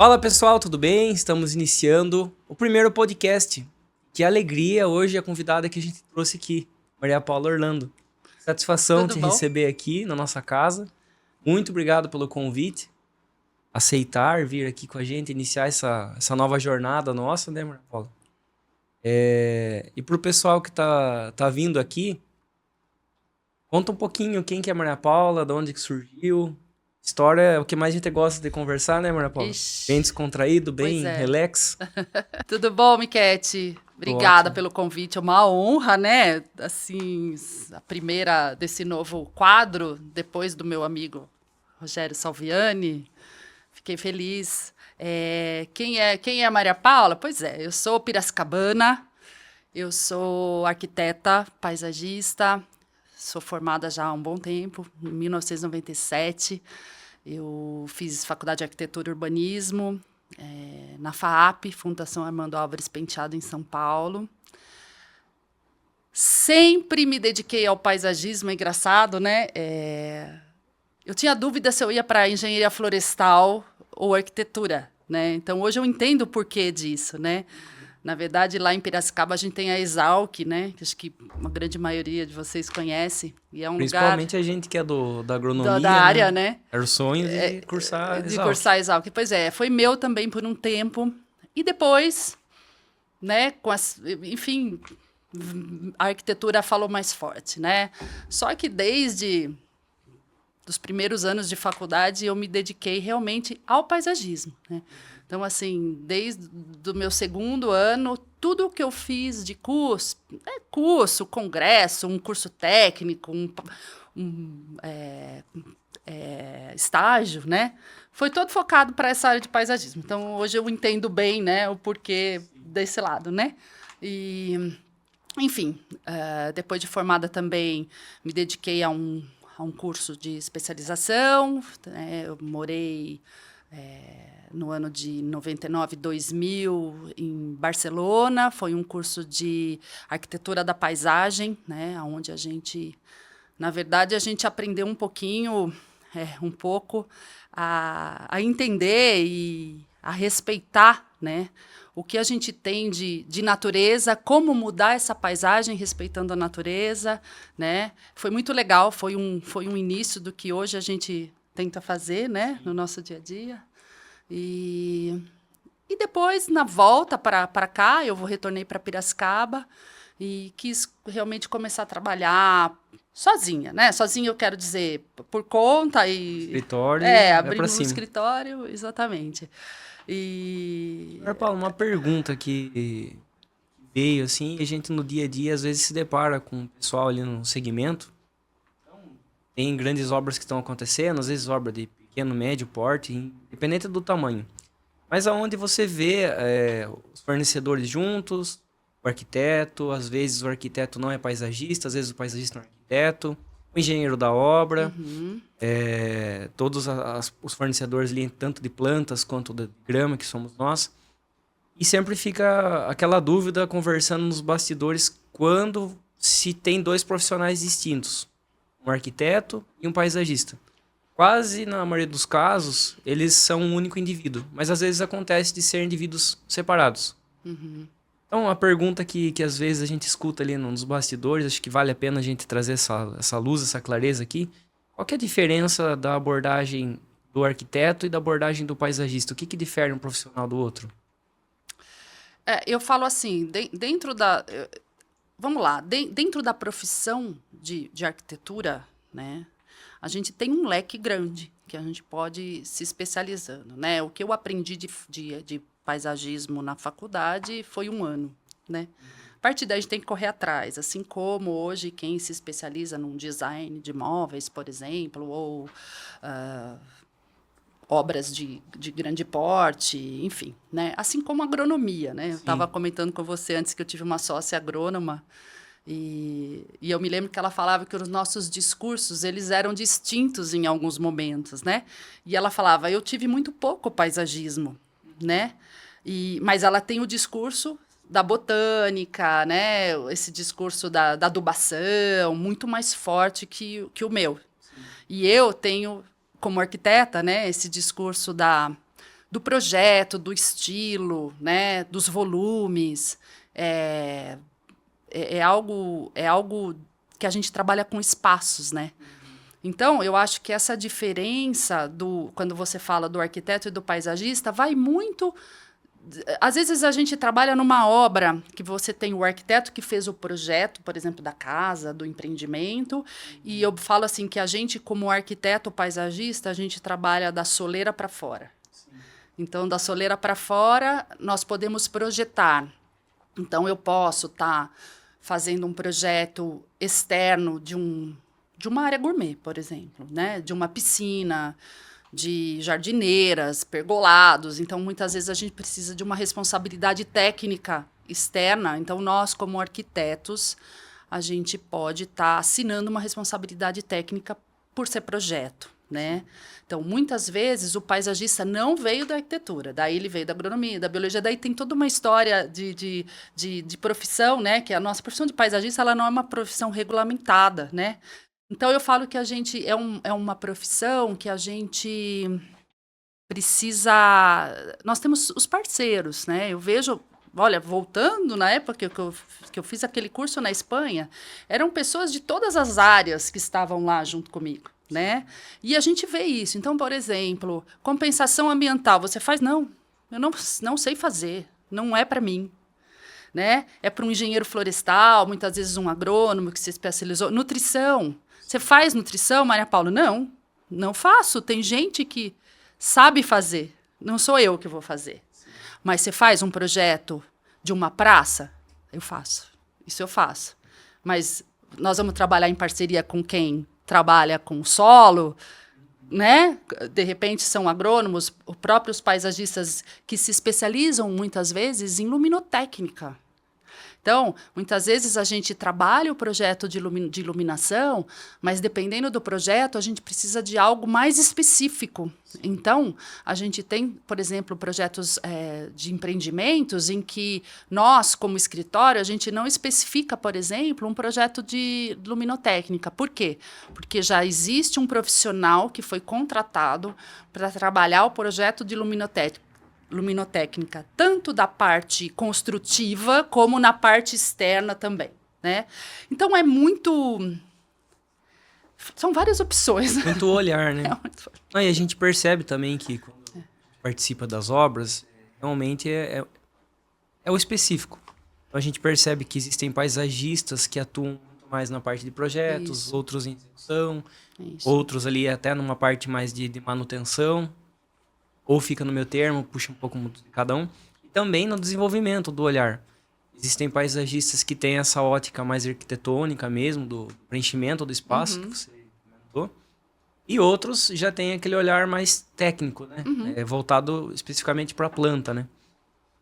Fala pessoal, tudo bem? Estamos iniciando o primeiro podcast. Que alegria hoje a convidada que a gente trouxe aqui, Maria Paula Orlando. Satisfação Tudo te bom? receber aqui na nossa casa. Muito obrigado pelo convite, aceitar vir aqui com a gente, iniciar essa nova jornada nossa, né, Maria Paula? E pro pessoal que tá vindo aqui, conta um pouquinho quem que é a Maria Paula, de onde que surgiu. História é o que mais a gente gosta de conversar, né, Maria Paula? Bem Ixi, descontraído, pois bem é. relax. Tudo bom, Miquete? Tô Obrigada ótimo. pelo convite. É uma honra, né? Assim, a primeira desse novo quadro, depois do meu amigo Rogério Salviani. Fiquei feliz. Quem é a Maria Paula? Pois é, eu sou piracicabana, eu sou arquiteta, paisagista, sou formada já há um bom tempo, em 1997. Eu fiz faculdade de arquitetura e urbanismo, na FAAP, Fundação Armando Álvares Penteado, em São Paulo. Sempre me dediquei ao paisagismo, é engraçado, né? Eu tinha dúvida se eu ia para engenharia florestal ou arquitetura, né? Então hoje eu entendo o porquê disso, né? Na verdade, lá em Piracicaba a gente tem a Exalc, né? Que acho que uma grande maioria de vocês conhece. E é um lugar Principalmente a gente que é da da agronomia, área, né? né? Era o sonho de cursar De Exalc. cursar Exalc. Pois é, foi meu também por um tempo. E depois, né, enfim, a arquitetura falou mais forte, né? Só que desde dos primeiros anos de faculdade eu me dediquei realmente ao paisagismo, né? Então, assim, desde o meu segundo ano, tudo que eu fiz de curso, congresso, um curso técnico, estágio, né? Foi todo focado para essa área de paisagismo. Então, hoje eu entendo bem, né, o porquê desse lado, né? E, enfim, depois de formada também me dediquei a um curso de especialização. Né? Eu morei no ano de 99, 2000 em Barcelona. Foi um curso de arquitetura da paisagem, né? Onde na verdade, a gente aprendeu um pouco a entender e a respeitar, né, o que a gente tem de natureza, como mudar essa paisagem respeitando a natureza, né? Foi muito legal, foi um início do que hoje a gente tenta fazer, né, no nosso dia a dia. E, e depois, na volta para cá, eu retornei para Piracicaba e quis realmente começar a trabalhar sozinha, né? Sozinha eu quero dizer por conta e Escritório e vai pra abrindo um cima. escritório, exatamente. E Agora, Paulo, uma pergunta que veio assim, e a gente no dia a dia às vezes se depara com o pessoal ali no segmento. Tem grandes obras que estão acontecendo, às vezes obra de pequeno, médio porte, independente do tamanho. Mas aonde você vê os fornecedores juntos, o arquiteto, às vezes o arquiteto não é paisagista, às vezes o paisagista não é arquiteto, o engenheiro da obra, todos os fornecedores ali, tanto de plantas quanto de grama, que somos nós. E sempre fica aquela dúvida conversando nos bastidores quando se tem dois profissionais distintos, um arquiteto e um paisagista. Quase na maioria dos casos, eles são um único indivíduo, mas às vezes acontece de ser indivíduos separados. Então, a pergunta que às vezes a gente escuta ali nos bastidores, acho que vale a pena a gente trazer essa luz, essa clareza aqui. Qual que é a diferença da abordagem do arquiteto e da abordagem do paisagista? O que difere um profissional do outro? eu falo assim, dentro da, vamos lá, dentro da profissão de arquitetura, né, a gente tem um leque grande que a gente pode se especializando, né? O que eu aprendi de paisagismo na faculdade foi um ano, né? A partir daí a gente tem que correr atrás, assim como hoje quem se especializa num design de móveis, por exemplo, ou obras de grande porte, enfim, né? Assim como agronomia, né? Eu estava Sim. comentando com você antes que eu tive uma sócia agrônoma e eu me lembro que ela falava que os nossos discursos eles eram distintos em alguns momentos, né? E ela falava, eu tive muito pouco paisagismo, né? Mas ela tem o discurso da botânica, né? Esse discurso da adubação, muito mais forte que o meu. Sim. E eu tenho, como arquiteta, né, esse discurso do projeto, do estilo, né, dos volumes. É algo que a gente trabalha com espaços, né? Então, eu acho que essa diferença quando você fala do arquiteto e do paisagista vai muito. Às vezes a gente trabalha numa obra que você tem o arquiteto que fez o projeto, por exemplo, da casa, do empreendimento, e eu falo assim que a gente, como arquiteto paisagista, a gente trabalha da soleira para fora. Sim. Então, da soleira para fora, nós podemos projetar. Então, eu posso estar fazendo um projeto externo de uma área gourmet, por exemplo, né? De uma piscina, de jardineiras, pergolados. Então, muitas vezes a gente precisa de uma responsabilidade técnica externa. Então, nós, como arquitetos, a gente pode estar assinando uma responsabilidade técnica por ser projeto, né? Então, muitas vezes, o paisagista não veio da arquitetura, daí ele veio da agronomia, da biologia, daí tem toda uma história de profissão, né? Que a nossa profissão de paisagista, ela não é uma profissão regulamentada, né? Então, eu falo que a gente é uma profissão que a gente precisa... Nós temos os parceiros, né? Eu vejo... Olha, voltando na época que eu fiz aquele curso na Espanha, eram pessoas de todas as áreas que estavam lá junto comigo, né? E a gente vê isso. Então, por exemplo, compensação ambiental. Você faz? Não, eu não sei fazer. Não é para mim. Né? É para um engenheiro florestal, muitas vezes um agrônomo que se especializou. Nutrição. Você faz nutrição, Maria Paula? Não faço. Tem gente que sabe fazer. Não sou eu que vou fazer. Mas você faz um projeto de uma praça? Eu faço. Isso eu faço. Mas nós vamos trabalhar em parceria com quem trabalha com solo, né? De repente são agrônomos, os próprios paisagistas que se especializam muitas vezes em luminotécnica. Então, muitas vezes a gente trabalha o projeto de iluminação, mas dependendo do projeto, a gente precisa de algo mais específico. Então, a gente tem, por exemplo, projetos de empreendimentos em que nós, como escritório, a gente não especifica, por exemplo, um projeto de luminotécnica. Por quê? Porque já existe um profissional que foi contratado para trabalhar o projeto de luminotécnica, tanto da parte construtiva como na parte externa também, né? Então, são várias opções. Muito olhar, né? E a gente percebe também que quando participa das obras, realmente é o específico. Então, a gente percebe que existem paisagistas que atuam muito mais na parte de projetos, isso. Outros em execução, isso. Outros ali até numa parte mais de manutenção, ou fica no meu termo, puxa um pouco de cada um. E também no desenvolvimento do olhar. Existem paisagistas que têm essa ótica mais arquitetônica mesmo, do preenchimento do espaço, que você comentou. E outros já têm aquele olhar mais técnico, né? Voltado especificamente para a planta, né?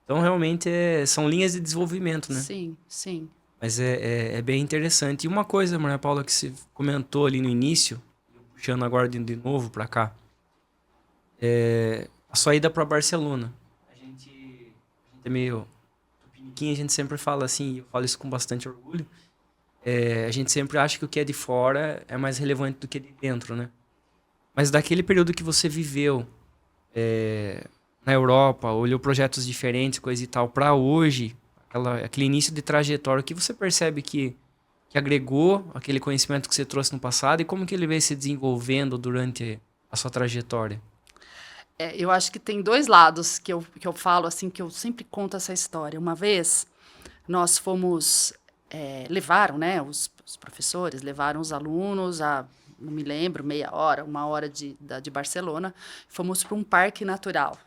Então, realmente, são linhas de desenvolvimento, né? Sim, sim. Mas é bem interessante. E uma coisa, Maria Paula, que você comentou ali no início, puxando agora de novo para cá, a sua ida para Barcelona. A gente é meio tupiniquim, a gente sempre fala assim, eu falo isso com bastante orgulho, a gente sempre acha que o que é de fora é mais relevante do que de dentro, né? Mas daquele período que você viveu na Europa, olhou projetos diferentes, coisa e tal, para hoje, aquele início de trajetória, o que você percebe que agregou aquele conhecimento que você trouxe no passado e como que ele veio se desenvolvendo durante a sua trajetória? Eu acho que tem dois lados que eu falo, assim, que eu sempre conto essa história. Uma vez, nós fomos... levaram, né, os professores, levaram os alunos não me lembro, meia hora, uma hora de Barcelona. Fomos para um parque natural,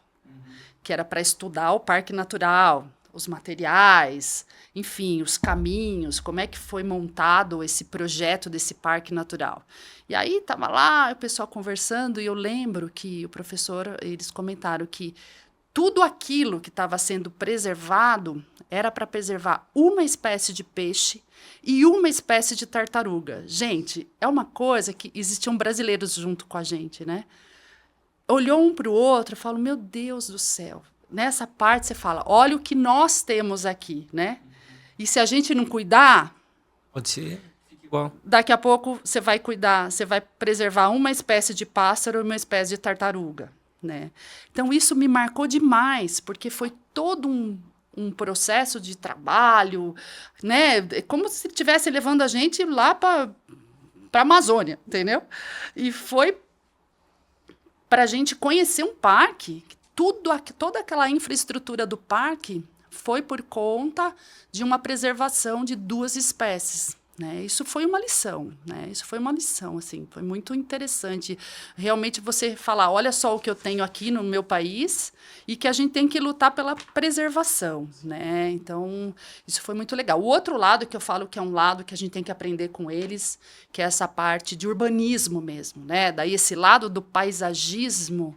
que era para estudar o parque natural, os materiais, enfim, os caminhos, como é que foi montado esse projeto desse parque natural. E aí estava lá o pessoal conversando e eu lembro que o professor, eles comentaram que tudo aquilo que estava sendo preservado era para preservar uma espécie de peixe e uma espécie de tartaruga. Gente, é uma coisa que existiam brasileiros junto com a gente, né? Olhou um para o outro e falou, meu Deus do céu. Nessa parte você fala, olha o que nós temos aqui, né? E se a gente não cuidar... Pode ser, fica igual. Daqui a pouco você vai cuidar, você vai preservar uma espécie de pássaro e uma espécie de tartaruga. né? Então, isso me marcou demais, porque foi todo um processo de trabalho, né? É como se estivesse levando a gente lá para a Amazônia, entendeu? E foi para a gente conhecer um parque, toda aquela infraestrutura do parque foi por conta de uma preservação de 2 espécies. Né? Isso foi uma lição, né? Isso foi uma lição, assim, foi muito interessante. Realmente você falar, olha só o que eu tenho aqui no meu país e que a gente tem que lutar pela preservação, né? Então, isso foi muito legal. O outro lado que eu falo que é um lado que a gente tem que aprender com eles, que é essa parte de urbanismo mesmo, né? Daí esse lado do paisagismo,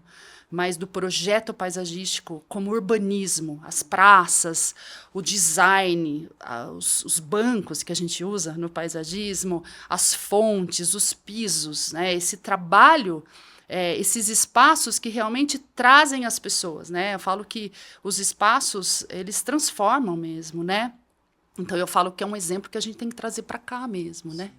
mas do projeto paisagístico como urbanismo, as praças, o design, os bancos que a gente usa no paisagismo, as fontes, os pisos, né? Esse trabalho, esses espaços que realmente trazem as pessoas, né? Eu falo que os espaços, eles transformam mesmo, né? Então, eu falo que é um exemplo que a gente tem que trazer para cá mesmo, né?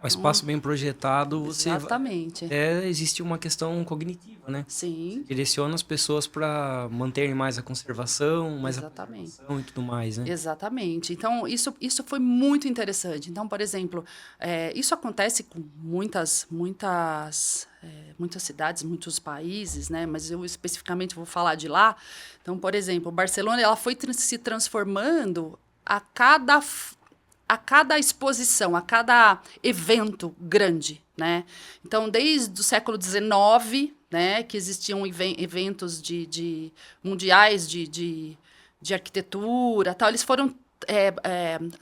Um espaço bem projetado, Exatamente. existe uma questão cognitiva, né? Sim. Direciona as pessoas para manterem mais a conservação, mais Exatamente. a preservação e tudo mais, né? Exatamente. Então, isso foi muito interessante. Então, por exemplo, isso acontece com muitas cidades, muitos países, né? Mas eu especificamente vou falar de lá. Então, por exemplo, Barcelona, ela foi se transformando a cada exposição, a cada evento grande, né? Então, desde o século XIX, né, que existiam eventos mundiais de arquitetura, tal, eles foram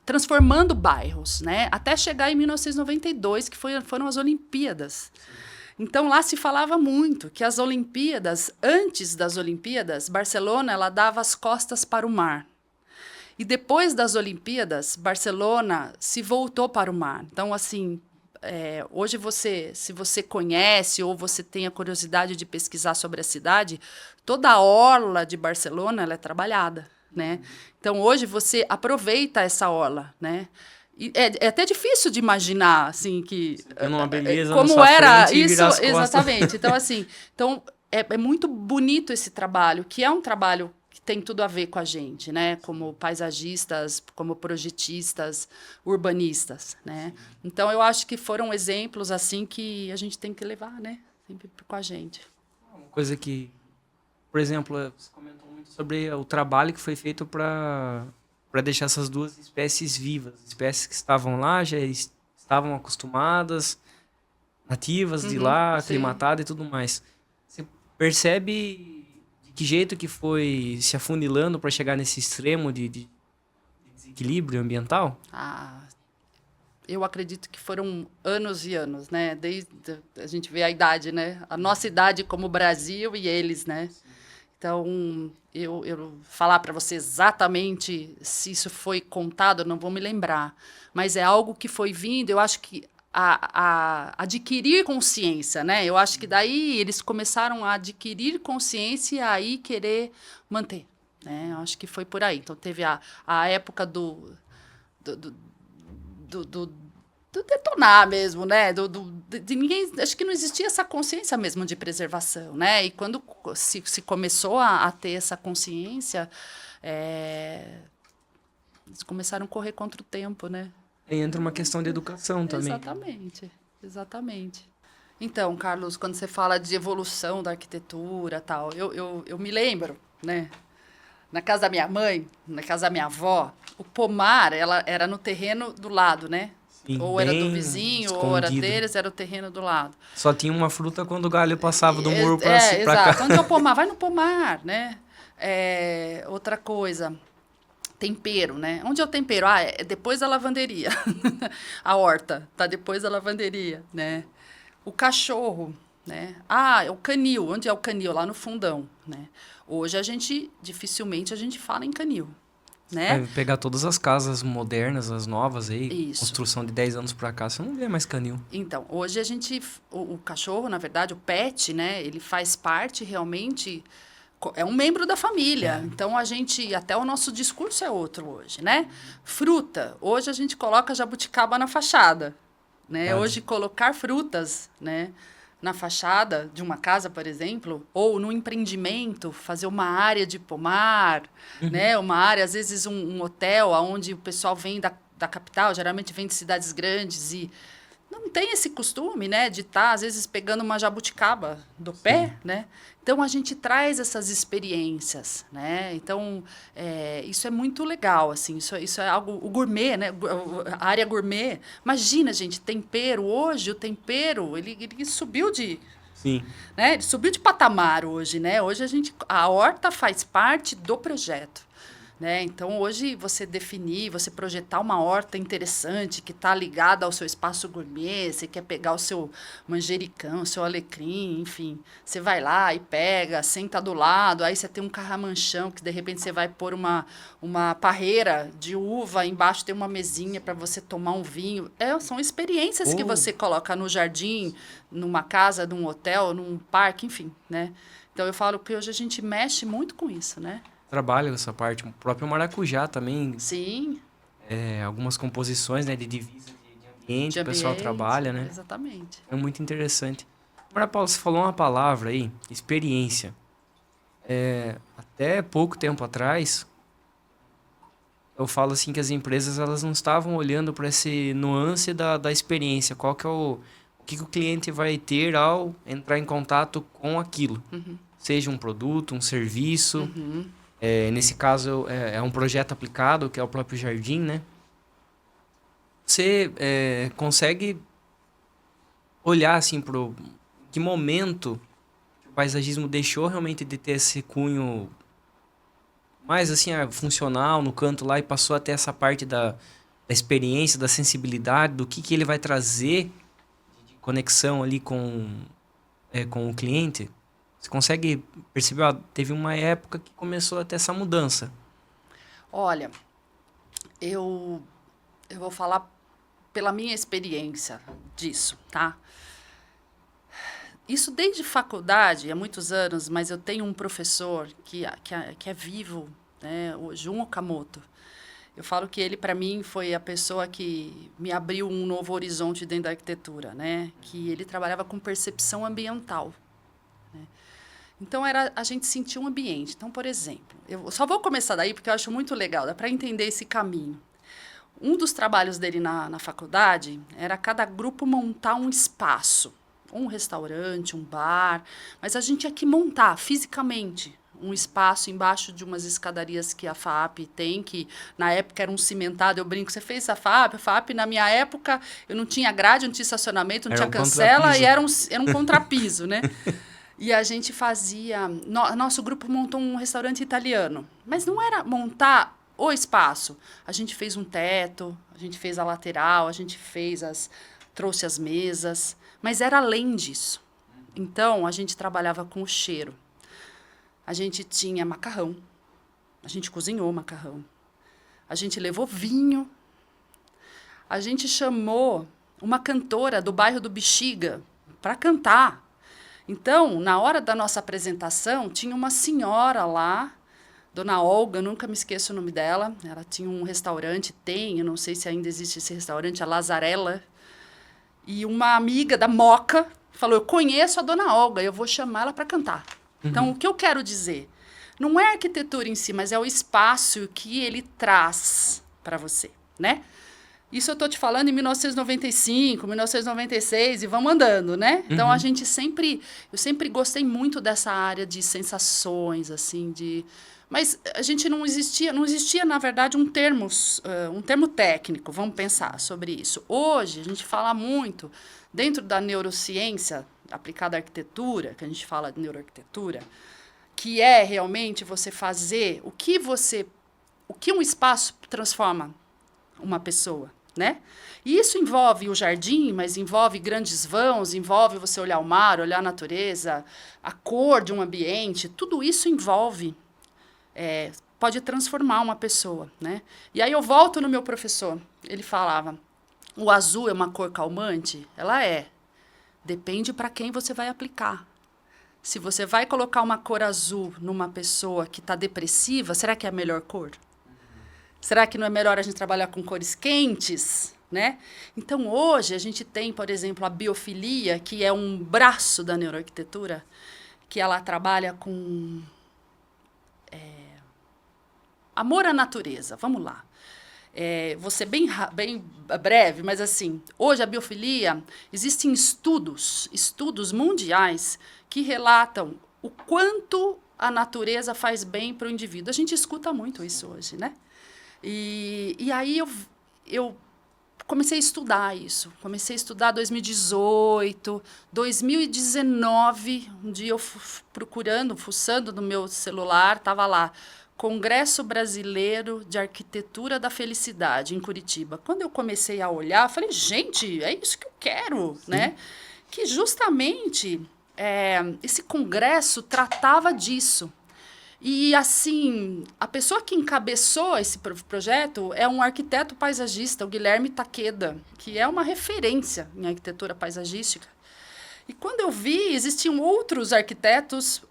transformando bairros, né, até chegar em 1992, que foram as Olimpíadas. Então, lá se falava muito que as Olimpíadas, antes das Olimpíadas, Barcelona, ela dava as costas para o mar. E depois das Olimpíadas, Barcelona se voltou para o mar. Então, assim, hoje se você conhece ou você tem a curiosidade de pesquisar sobre a cidade, toda a orla de Barcelona ela é trabalhada, né? Então, hoje você aproveita essa orla, né? E é até difícil de imaginar, assim, que uma beleza como na sua era frente e isso, virar as costas. exatamente. Então, assim, é muito bonito esse trabalho, que é um trabalho que tem tudo a ver com a gente, né? Como paisagistas, como projetistas, urbanistas, né? Então, eu acho que foram exemplos, assim, que a gente tem que levar, né? Sempre com a gente. Uma coisa que, por exemplo, você comentou muito sobre o trabalho que foi feito para deixar essas 2 espécies vivas. Espécies que estavam lá, já estavam acostumadas, nativas de lá, sim. aclimatadas e tudo mais. Você percebe de que jeito que foi se afunilando para chegar nesse extremo de desequilíbrio ambiental? Eu acredito que foram anos e anos, né? Desde a gente vê a idade, né? A nossa idade como Brasil e eles, né? Então, eu falar para você exatamente se isso foi contado, eu não vou me lembrar. Mas é algo que foi vindo, eu acho que a adquirir consciência, né? Eu acho que daí eles começaram a adquirir consciência e aí querer manter, né? Eu acho que foi por aí. Então, teve a época do detonar mesmo, né? De ninguém, acho que não existia essa consciência mesmo de preservação, né? E quando se começou a ter essa consciência, eles começaram a correr contra o tempo, né? Aí entra uma questão de educação também. Exatamente. Então, Carlos, quando você fala de evolução da arquitetura, tal, eu me lembro, né? Na casa da minha mãe, na casa da minha avó, o pomar ela era no terreno do lado, né? Sim, ou era do vizinho, ou era deles, era o terreno do lado. Só tinha uma fruta quando o galho passava do muro para exato. cá. Onde é o pomar? Vai no pomar, né? Outra coisa, tempero, né? Onde é o tempero? É depois da lavanderia. A horta tá depois da lavanderia, né? O cachorro, né? O canil. Onde é o canil? Lá no fundão, né? Hoje dificilmente a gente fala em canil, né? Pegar todas as casas modernas, as novas aí, Isso. Construção de 10 anos para cá, você não vê mais canil. Então, hoje o cachorro, na verdade, o pet, né? Ele faz parte realmente, é um membro da família. Então, até o nosso discurso é outro hoje, né? Fruta, hoje a gente coloca jabuticaba na fachada, né? Hoje, colocar frutas, né? na fachada de uma casa, por exemplo, ou no empreendimento, fazer uma área de pomar, né? Uma área, às vezes um hotel onde o pessoal vem da capital, geralmente vem de cidades grandes e não tem esse costume, né, de estar, às vezes, pegando uma jabuticaba do pé, né? Então, a gente traz essas experiências, né? Então, isso é muito legal, assim, isso é algo... O gourmet, né? A área gourmet. Imagina, gente, tempero. Hoje, o tempero, ele subiu de... Sim. Né? Ele subiu de patamar hoje, né? Hoje, a horta faz parte do projeto. Né? Então, hoje, você definir, você projetar uma horta interessante que está ligada ao seu espaço gourmet, você quer pegar o seu manjericão, o seu alecrim, enfim, você vai lá e pega, senta do lado, aí você tem um carramanchão, que de repente você vai pôr uma parreira de uva, embaixo tem uma mesinha para você tomar um vinho. São experiências que você coloca no jardim, numa casa, num hotel, num parque, enfim, né? Então, eu falo que hoje a gente mexe muito com isso, né? Trabalho essa parte. O próprio maracujá também. Sim. Algumas composições, né, de divisa de ambiente, o pessoal trabalha, né? Exatamente. É muito interessante. Agora, Paulo, você falou uma palavra aí, experiência. Até pouco tempo atrás, eu falo assim que as empresas elas não estavam olhando para esse nuance da experiência. Qual que é o que o cliente vai ter ao entrar em contato com aquilo. Seja um produto, um serviço. Nesse caso, é um projeto aplicado, que é o próprio jardim, né? Você consegue olhar, assim, para que momento o paisagismo deixou realmente de ter esse cunho mais, assim, funcional no canto lá e passou até essa parte da experiência, da sensibilidade, do que ele vai trazer de conexão ali com o cliente? Você consegue perceber? Teve uma época que começou a ter essa mudança. Olha, eu vou falar pela minha experiência disso, tá? Isso desde faculdade, há muitos anos, mas eu tenho um professor que é vivo, né, o Jun Okamoto. Eu falo que ele, para mim, foi a pessoa que me abriu um novo horizonte dentro da arquitetura, né? Que ele trabalhava com percepção ambiental. Então, a gente sentir um ambiente. Então, por exemplo, eu só vou começar daí porque eu acho muito legal, dá para entender esse caminho. Um dos trabalhos dele na faculdade era cada grupo montar um espaço, um restaurante, um bar, mas a gente tinha que montar fisicamente um espaço embaixo de umas escadarias que a FAAP tem, que na época era um cimentado, eu brinco, você fez a FAAP? A FAAP, na minha época, eu não tinha grade, não tinha estacionamento, não tinha cancela, e era um contrapiso, né? E a gente fazia... Nosso grupo montou um restaurante italiano. Mas não era montar o espaço. A gente fez um teto, a gente fez a lateral, a gente trouxe as mesas. Mas era além disso. Então, a gente trabalhava com o cheiro. A gente tinha macarrão. A gente cozinhou macarrão. A gente levou vinho. A gente chamou uma cantora do bairro do Bexiga para cantar. Então, na hora da nossa apresentação, tinha uma senhora lá, Dona Olga, eu nunca me esqueço o nome dela. Ela tinha um restaurante, eu não sei se ainda existe esse restaurante, a Lazarella. E uma amiga da Moca falou, eu conheço a Dona Olga, eu vou chamar ela para cantar. Então, o que eu quero dizer? Não é a arquitetura em si, mas é o espaço que ele traz para você, né? Isso eu estou te falando em 1995, 1996 e vamos andando, né? Então, eu sempre gostei muito dessa área de sensações, assim, Mas a gente não existia, na verdade, um termo técnico, vamos pensar sobre isso. Hoje, a gente fala muito, dentro da neurociência aplicada à arquitetura, que a gente fala de neuroarquitetura, que é realmente você fazer o que um espaço transforma uma pessoa, né? E isso envolve o jardim, mas envolve grandes vãos, envolve você olhar o mar, olhar a natureza, a cor de um ambiente, tudo isso envolve... pode transformar uma pessoa, né? E aí eu volto no meu professor. Ele falava, o azul é uma cor calmante? Ela é. Depende para quem você vai aplicar. Se você vai colocar uma cor azul numa pessoa que está depressiva, será que é a melhor cor? Será que não é melhor a gente trabalhar com cores quentes? né? Então, hoje, a gente tem, por exemplo, a biofilia, que é um braço da neuroarquitetura, que ela trabalha com amor à natureza. Vamos lá. Vou ser bem breve, mas assim, hoje a biofilia, existem estudos mundiais que relatam o quanto a natureza faz bem para o indivíduo. A gente escuta muito isso hoje, né? E aí eu comecei a estudar isso. Comecei a estudar 2018, 2019. Um dia eu procurando, fuçando no meu celular, estava lá, Congresso Brasileiro de Arquitetura da Felicidade, em Curitiba. Quando eu comecei a olhar, eu falei, gente, é isso que eu quero, né? Que justamente esse congresso tratava disso. E, assim, a pessoa que encabeçou esse projeto é um arquiteto paisagista, o Guilherme Takeda, que é uma referência em arquitetura paisagística. E quando eu vi, existiam outros arquitetos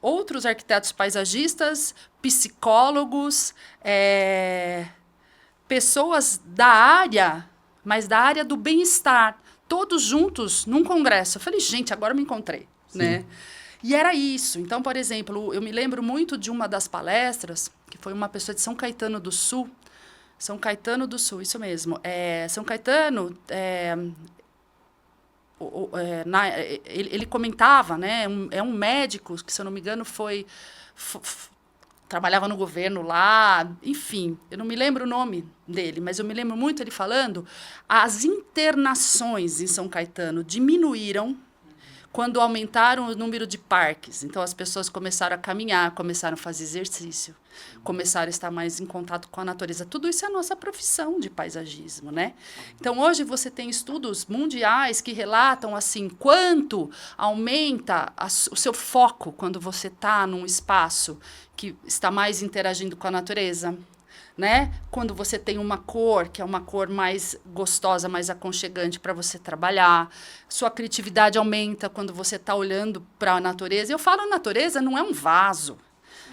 paisagistas, psicólogos, pessoas da área, mas da área do bem-estar, todos juntos num congresso. Eu falei, gente, agora eu me encontrei, né? E era isso. Então, por exemplo, eu me lembro muito de uma das palestras, que foi uma pessoa de São Caetano do Sul. São Caetano do Sul, isso mesmo. São Caetano, ele comentava, né? Um médico, que, se eu não me engano, trabalhava no governo lá, enfim, eu não me lembro o nome dele, mas eu me lembro muito ele falando, as internações em São Caetano diminuíram quando aumentaram o número de parques. Então, as pessoas começaram a caminhar, começaram a fazer exercício, começaram a estar mais em contato com a natureza. Tudo isso é a nossa profissão de paisagismo, né? Então, hoje você tem estudos mundiais que relatam assim quanto aumenta o seu foco quando você está num espaço que está mais interagindo com a natureza, né? Quando você tem uma cor, que é uma cor mais gostosa, mais aconchegante para você trabalhar. Sua criatividade aumenta quando você está olhando para a natureza. Eu falo natureza, não é um vaso.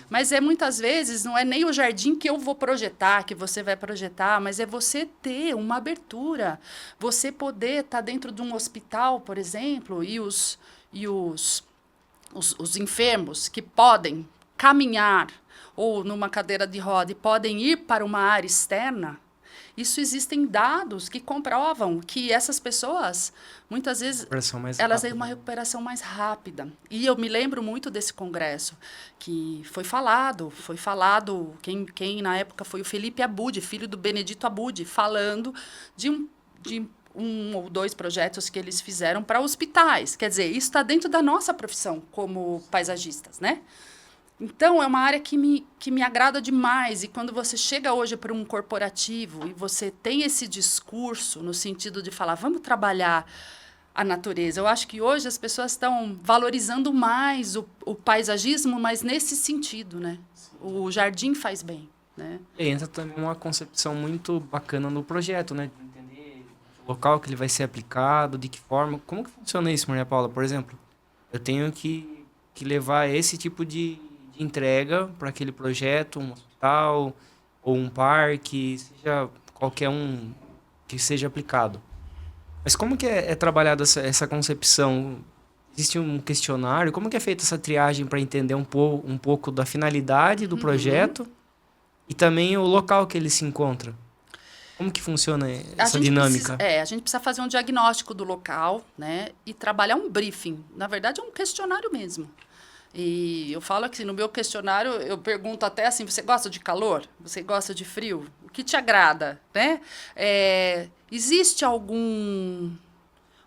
Mas muitas vezes não é nem o jardim que eu vou projetar, que você vai projetar, mas é você ter uma abertura. Você poder estar dentro de um hospital, por exemplo, e os enfermos que podem caminhar ou numa cadeira de roda e podem ir para uma área externa, isso existem dados que comprovam que essas pessoas, muitas vezes, elas têm uma recuperação mais rápida. E eu me lembro muito desse congresso, que foi falado, quem na época foi o Felipe Abud, filho do Benedito Abud, falando de um ou dois projetos que eles fizeram para hospitais. Quer dizer, isso está dentro da nossa profissão como paisagistas, né? Então, é uma área que me agrada demais. E quando você chega hoje para um corporativo e você tem esse discurso no sentido de falar, vamos trabalhar a natureza. Eu acho que hoje as pessoas estão valorizando mais o paisagismo, mas nesse sentido, né? O jardim faz bem, né? E entra também uma concepção muito bacana no projeto, né? De entender o local que ele vai ser aplicado, de que forma. Como que funciona isso, Maria Paula? Por exemplo, eu tenho que levar esse tipo de entrega para aquele projeto, um hospital ou um parque, seja qualquer um que seja aplicado. Mas como que é trabalhada essa concepção? Existe um questionário? Como que é feita essa triagem para entender um pouco da finalidade do projeto e também o local que ele se encontra? Como que funciona essa dinâmica? A gente precisa fazer um diagnóstico do local, né, e trabalhar um briefing. Na verdade, é um questionário mesmo. E eu falo que no meu questionário eu pergunto até assim, você gosta de calor? Você gosta de frio? O que te agrada, né? Existe algum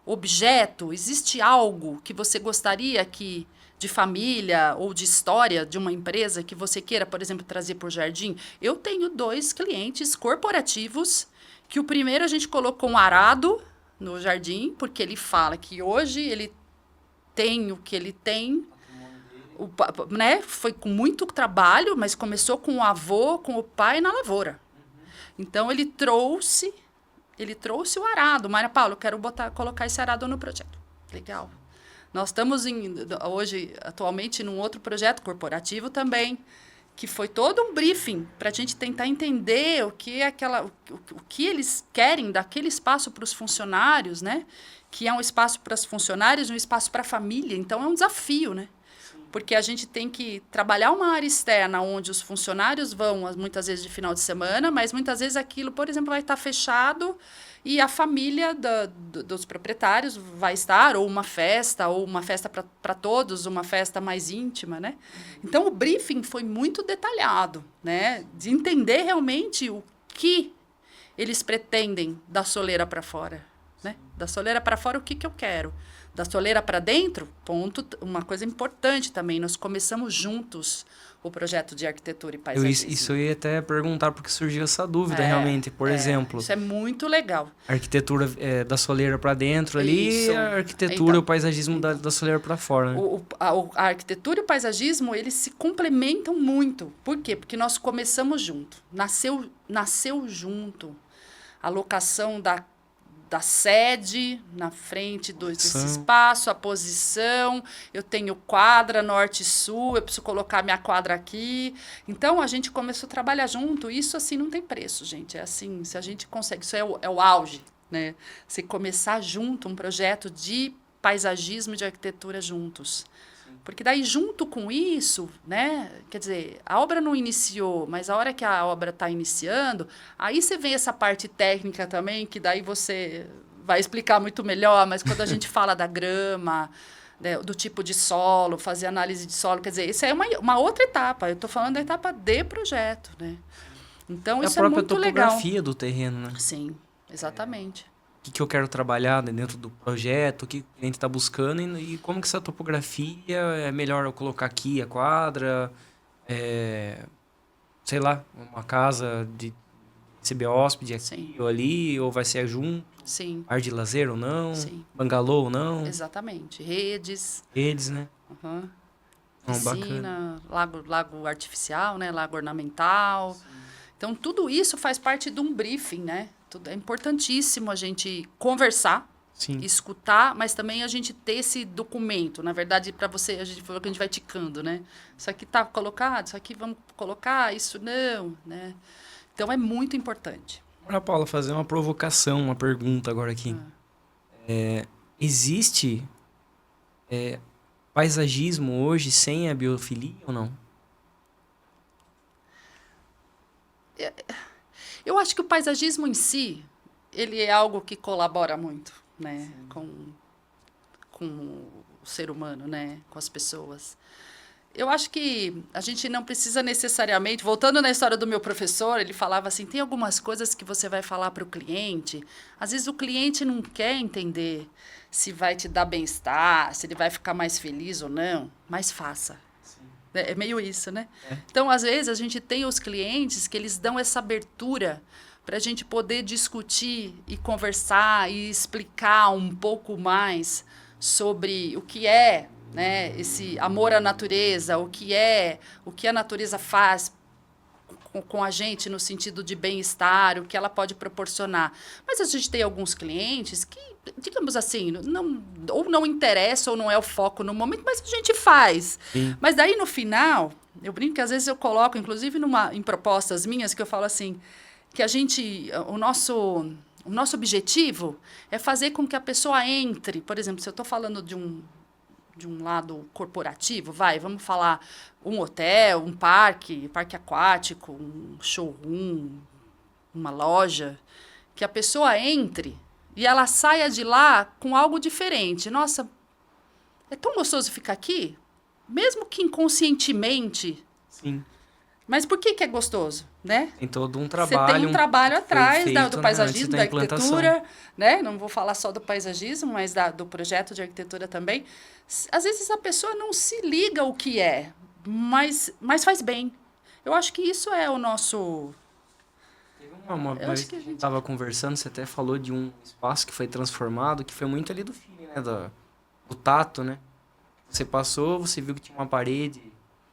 objeto, existe algo que você gostaria de família ou de história de uma empresa que você queira, por exemplo, trazer para o jardim? Eu tenho 2 clientes corporativos que o primeiro a gente colocou um arado no jardim, porque ele fala que hoje ele tem o que ele tem, né? Foi com muito trabalho, mas começou com o avô, com o pai na lavoura. Então, ele trouxe o arado. Maria Paula, eu quero colocar esse arado no projeto. Legal. Nós estamos hoje, atualmente, num outro projeto corporativo também, que foi todo um briefing para a gente tentar entender o que eles querem daquele espaço para os funcionários, né? Que é um espaço para os funcionários, um espaço para a família. Então, é um desafio, né? Porque a gente tem que trabalhar uma área externa onde os funcionários vão, muitas vezes, de final de semana, mas muitas vezes aquilo, por exemplo, vai estar fechado e a família dos proprietários vai estar, ou uma festa para todos, uma festa mais íntima, né? Então, o briefing foi muito detalhado, né? De entender realmente o que eles pretendem da soleira para fora, né? Da soleira para fora, o que eu quero? Da soleira para dentro, uma coisa importante também, nós começamos juntos o projeto de arquitetura e paisagismo. Isso eu ia até perguntar, porque surgiu essa dúvida realmente. Por exemplo, isso é muito legal. A arquitetura da soleira para dentro ali, e a arquitetura e o paisagismo da soleira para fora. Né? A arquitetura e o paisagismo, eles se complementam muito. Por quê? Porque nós começamos junto. Nasceu junto a locação da sede na frente desse espaço, a posição, eu tenho quadra norte e sul, eu preciso colocar minha quadra aqui. Então, a gente começou a trabalhar junto. Isso, assim, não tem preço, gente. É assim, se a gente consegue... Isso é o auge, né? Você começar junto um projeto de paisagismo e de arquitetura juntos. Porque daí, junto com isso, né? Quer dizer, a obra não iniciou, mas a hora que a obra está iniciando, aí você vê essa parte técnica também, que daí você vai explicar muito melhor, mas quando a gente fala da grama, né, do tipo de solo, fazer análise de solo, quer dizer, isso é uma outra etapa. Eu estou falando da etapa de projeto, né? Então, isso é muito legal. A própria topografia do terreno, né? Sim, exatamente. O que eu quero trabalhar dentro do projeto, o que o cliente está buscando e como que essa topografia é melhor eu colocar aqui a quadra, sei lá, uma casa de receber hóspede aqui ou ali, ou vai ser junto, ar de lazer ou não, bangalô ou não. Exatamente, redes, né? Uhum. Piscina, lago artificial, né? Lago ornamental. Sim. Então, tudo isso faz parte de um briefing, né? É importantíssimo a gente conversar, escutar, mas também a gente ter esse documento. Na verdade, para você, a gente falou que a gente vai ticando, né? Isso aqui está colocado, isso aqui vamos colocar, isso não, né? Então, é muito importante. Agora, Paula, fazer uma provocação, uma pergunta agora aqui. Existe paisagismo hoje sem a biofilia ou não? Eu acho que o paisagismo em si, ele é algo que colabora muito, né, com o ser humano, né, com as pessoas. Eu acho que a gente não precisa necessariamente... Voltando na história do meu professor, ele falava assim, tem algumas coisas que você vai falar para o cliente, às vezes o cliente não quer entender se vai te dar bem-estar, se ele vai ficar mais feliz ou não, mas faça. É meio isso, né? Então, às vezes, a gente tem os clientes que eles dão essa abertura para a gente poder discutir e conversar e explicar um pouco mais sobre o que é, né, esse amor à natureza, o que a natureza faz com a gente no sentido de bem-estar, o que ela pode proporcionar. Mas a gente tem alguns clientes que, digamos assim, ou não interessa ou não é o foco no momento, mas a gente faz. Sim. Mas daí, no final, eu brinco que às vezes eu coloco, inclusive em propostas minhas, que eu falo assim, que o nosso objetivo é fazer com que a pessoa entre, por exemplo, se eu estou falando de um lado corporativo, vamos falar um hotel, um parque aquático, um showroom, uma loja, que a pessoa entre e ela saia de lá com algo diferente. Nossa, é tão gostoso ficar aqui, mesmo que inconscientemente. Sim. Mas por que é gostoso, né? Tem todo um trabalho. Você tem um trabalho atrás feito, do paisagismo, da arquitetura, né? Não vou falar só do paisagismo, mas do projeto de arquitetura também. Às vezes a pessoa não se liga o que é, mas faz bem. Eu acho que isso é o nosso... Uma vez que a gente estava conversando, você até falou de um espaço que foi transformado, que foi muito ali do feeling, né? Do tato, né? Você passou, você viu que tinha uma parede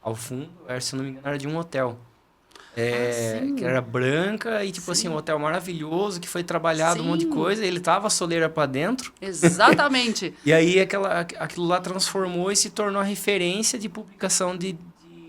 ao fundo, se não me engano, era de um hotel. Que era branca e, tipo assim, um hotel maravilhoso, que foi trabalhado um monte de coisa, ele tava a soleira para dentro. Exatamente. E aí aquilo lá transformou e se tornou a referência de publicação de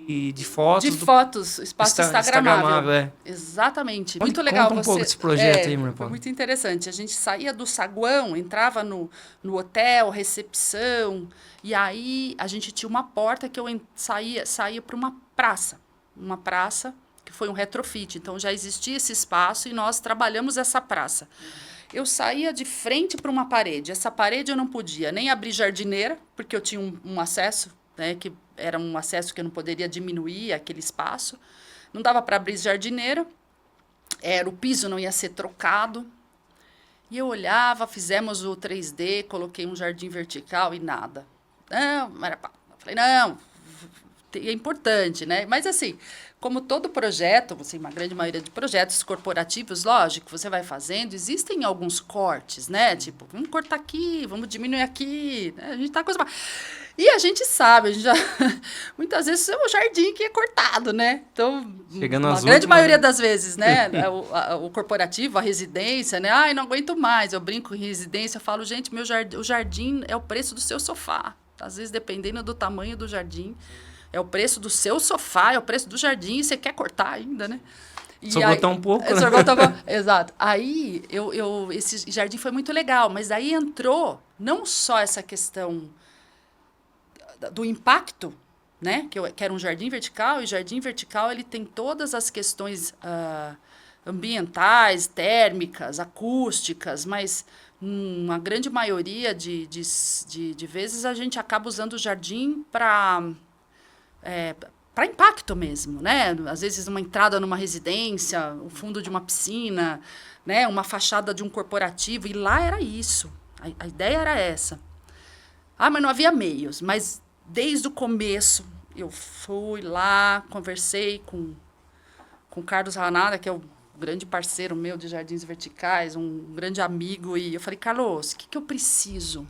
de fotos. De fotos, espaço instagramável. É. Exatamente. Muito legal. Conta um pouco desse projeto aí, Maria Foi Paula. muito interessante. A gente saía do saguão, entrava no hotel, recepção, e aí a gente tinha uma porta que eu saía para uma praça. Uma praça que foi um retrofit. Então já existia esse espaço e nós trabalhamos essa praça. Eu saía de frente para uma parede. Essa parede eu não podia nem abrir jardineira, porque eu tinha um acesso, né, que era um acesso que eu não poderia diminuir aquele espaço. Não dava para abrir jardineira. O piso não ia ser trocado. E eu olhava, fizemos o 3D, coloquei um jardim vertical e nada. Não, eu falei, não, é importante, né? Mas assim, como todo projeto, assim, uma grande maioria de projetos corporativos, lógico, você vai fazendo, existem alguns cortes, né? Tipo, vamos cortar aqui, vamos diminuir aqui, né? A gente tá acostumado. E a gente sabe, muitas vezes é o jardim que é cortado, né? Então, a grande maioria das vezes, né? o corporativo, a residência, né? Ai, não aguento mais. Eu brinco em residência, eu falo, gente, o jardim é o preço do seu sofá. Às vezes, dependendo do tamanho do jardim, é o preço do seu sofá, é o preço do jardim, e você quer cortar ainda, né? Só botar um pouco, né? Só botar, exato. Aí, esse jardim foi muito legal, mas daí entrou não só essa questão do impacto, né? Que era um jardim vertical, e o jardim vertical ele tem todas as questões ambientais, térmicas, acústicas, mas uma grande maioria de vezes a gente acaba usando o jardim para impacto mesmo, né? Às vezes uma entrada numa residência, o fundo de uma piscina, né? Uma fachada de um corporativo, e lá era isso. A ideia era essa. Mas não havia meios, mas desde o começo eu fui lá, conversei com o Carlos Ranada, que é o grande parceiro meu de Jardins Verticais, um grande amigo, e eu falei, Carlos, o que eu preciso?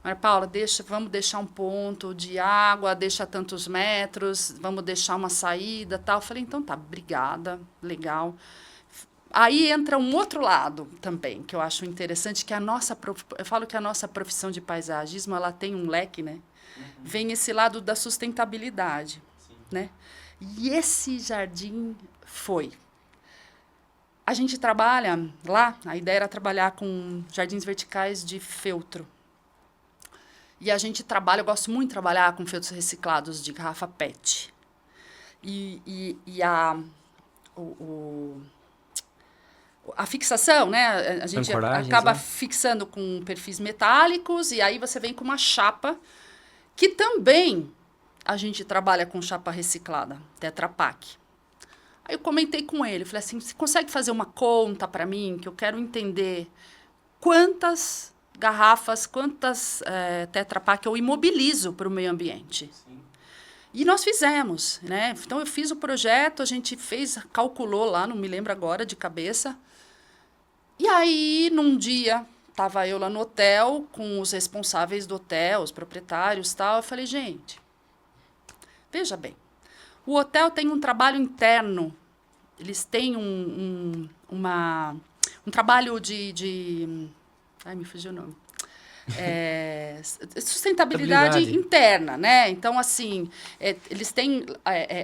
Maria Paula, vamos deixar um ponto de água, deixa tantos metros, vamos deixar uma saída, tal. Eu falei, então tá, obrigada, legal. Aí entra um outro lado também, que eu acho interessante, que eu falo que a nossa profissão de paisagismo, ela tem um leque, né? Vem esse lado da sustentabilidade, né? E esse jardim foi. A gente trabalha lá, a ideia era trabalhar com jardins verticais de feltro. E a gente eu gosto muito de trabalhar com feltros reciclados de garrafa PET. E a fixação, né? A gente acaba fixando com perfis metálicos, e aí você vem com uma chapa, que também a gente trabalha com chapa reciclada, Tetra Pak. Aí eu comentei com ele, falei assim, você consegue fazer uma conta para mim, que eu quero entender quantas garrafas, quantas Tetra Pak eu imobilizo para o meio ambiente. Sim. E nós fizemos, né? Então eu fiz o projeto, a gente calculou lá, não me lembro agora de cabeça. E aí, num dia, estava eu lá no hotel, com os responsáveis do hotel, os proprietários e tal. Eu falei, gente, veja bem, o hotel tem um trabalho interno, eles têm um trabalho ai, me fugiu o nome. Sustentabilidade interna, né? Então, assim, eles têm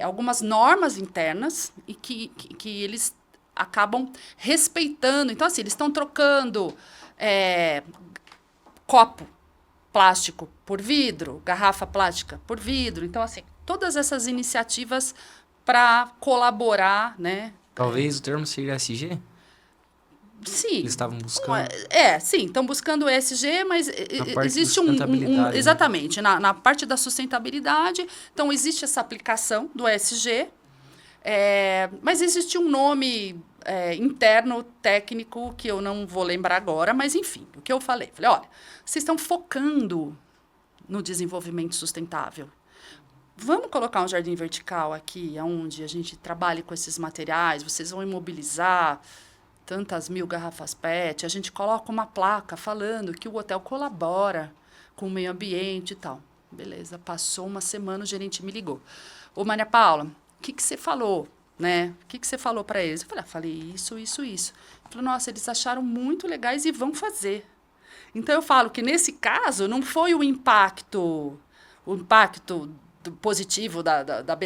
algumas normas internas e que eles acabam respeitando. Então, assim, eles estão trocando copo plástico por vidro, garrafa plástica por vidro. Então, assim, todas essas iniciativas para colaborar, né? Talvez o termo seja ESG? Sim. Eles estavam buscando. Sim, estão buscando o ESG, mas existe né? Exatamente, na parte da sustentabilidade. Então, existe essa aplicação do ESG, mas existe um nome interno, técnico, que eu não vou lembrar agora, mas, enfim, o que eu falei? Falei, olha, vocês estão focando no desenvolvimento sustentável. Vamos colocar um jardim vertical aqui, onde a gente trabalhe com esses materiais, vocês vão imobilizar tantas mil garrafas PET, a gente coloca uma placa falando que o hotel colabora com o meio ambiente e tal. Beleza, passou uma semana, o gerente me ligou. Ô, Maria Paula, o que você falou, né? O que você falou para eles? Eu falei, isso. Ele falou, nossa, eles acharam muito legais e vão fazer. Então, eu falo que, nesse caso, não foi o impacto positivo da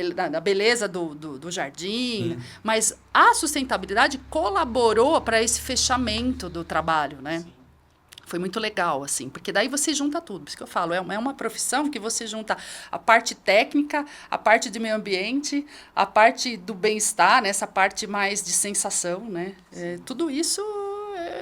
beleza do jardim, mas a sustentabilidade colaborou para esse fechamento do trabalho, né? Foi muito legal, assim, porque daí você junta tudo. Por isso que eu falo, é uma profissão que você junta a parte técnica, a parte de meio ambiente, a parte do bem-estar, né? Essa parte mais de sensação, né? Tudo isso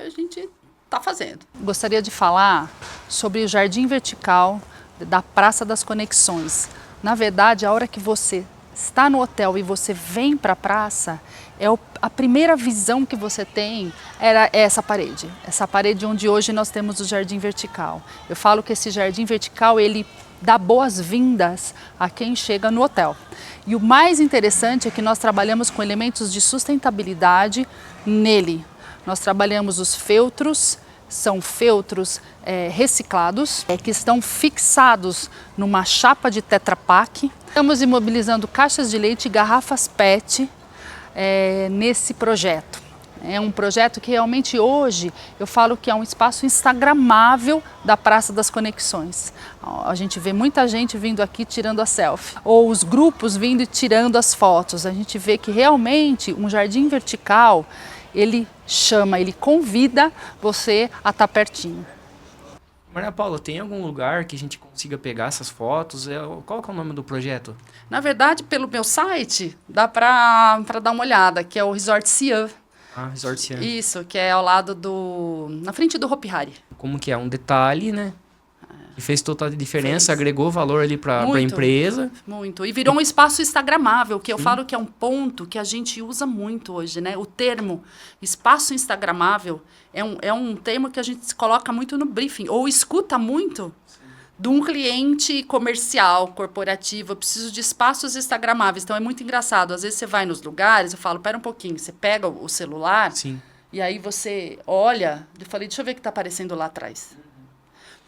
a gente está fazendo. Gostaria de falar sobre o jardim vertical da Praça das Conexões. Na verdade, a hora que você está no hotel e você vem para a praça, a primeira visão que você tem é essa parede onde hoje nós temos o jardim vertical. Eu falo que esse jardim vertical, ele dá boas-vindas a quem chega no hotel. E o mais interessante é que nós trabalhamos com elementos de sustentabilidade nele. Nós trabalhamos os feltros, são feltros reciclados, que estão fixados numa chapa de Tetra Pak. Estamos imobilizando caixas de leite e garrafas PET nesse projeto. É um projeto que realmente hoje eu falo que é um espaço instagramável da Praça das Conexões. A gente vê muita gente vindo aqui tirando a selfie, ou os grupos vindo e tirando as fotos. A gente vê que realmente um jardim vertical, ele chama, ele convida você a estar pertinho. Maria Paula, tem algum lugar que a gente consiga pegar essas fotos? Qual que é o nome do projeto? Na verdade, pelo meu site, dá para dar uma olhada, que é o Resort Siam. Ah, Resort Siam. Isso, que é ao lado na frente do Hopi Hari. Como que é? Um detalhe, né? Que fez total diferença, agregou valor ali para a empresa. Muito. E virou um espaço instagramável, que eu falo que é um ponto que a gente usa muito hoje, né? O termo espaço instagramável é um termo que a gente coloca muito no briefing, ou escuta muito de um cliente comercial, corporativo. Eu preciso de espaços instagramáveis. Então, é muito engraçado. Às vezes, você vai nos lugares, eu falo, pera um pouquinho, você pega o celular, e aí você olha, eu falei, deixa eu ver o que está aparecendo lá atrás.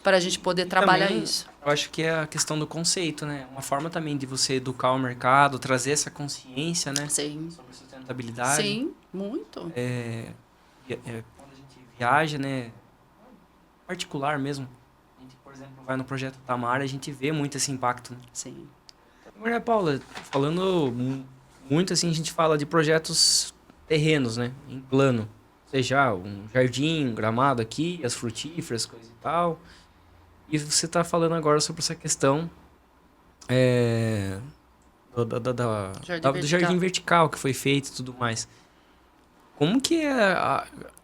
Para a gente poder trabalhar também, isso. Eu acho que é a questão do conceito, né? Uma forma também de você educar o mercado, trazer essa consciência, né? Sim. Sobre sustentabilidade. Sim, muito. Quando a gente viaja, né? Particular mesmo. A gente, por exemplo, vai no projeto Tamar, a gente vê muito esse impacto. Né? Sim. Maria Paula, falando muito assim, a gente fala de projetos terrenos, né? Em plano. Seja um jardim, um gramado aqui, as frutíferas, coisa e tal. E você está falando agora sobre essa questão do jardim vertical que foi feito e tudo mais. Como que é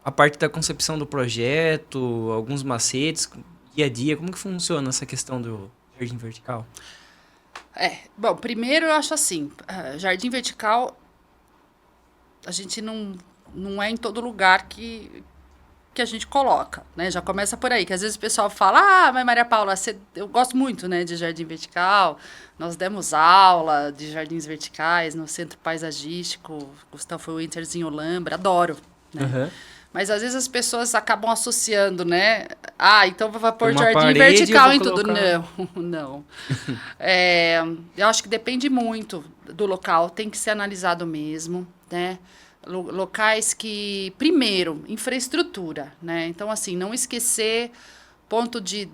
a parte da concepção do projeto, alguns macetes, dia a dia, como que funciona essa questão do jardim vertical? Bom, primeiro eu acho assim, jardim vertical, a gente não é em todo lugar que a gente coloca, né? Já começa por aí, que às vezes o pessoal fala, mas Maria Paula, eu gosto muito, né, de jardim vertical, nós demos aula de jardins verticais no Centro Paisagístico, Gustavo Winters em Olambra, adoro, né? Uhum. Mas às vezes as pessoas acabam associando, né? Então vai pôr Uma jardim parede, vertical em colocar... tudo. Não. Eu acho que depende muito do local, tem que ser analisado mesmo, né? Locais que, primeiro, infraestrutura, né? Então, assim, não esquecer ponto de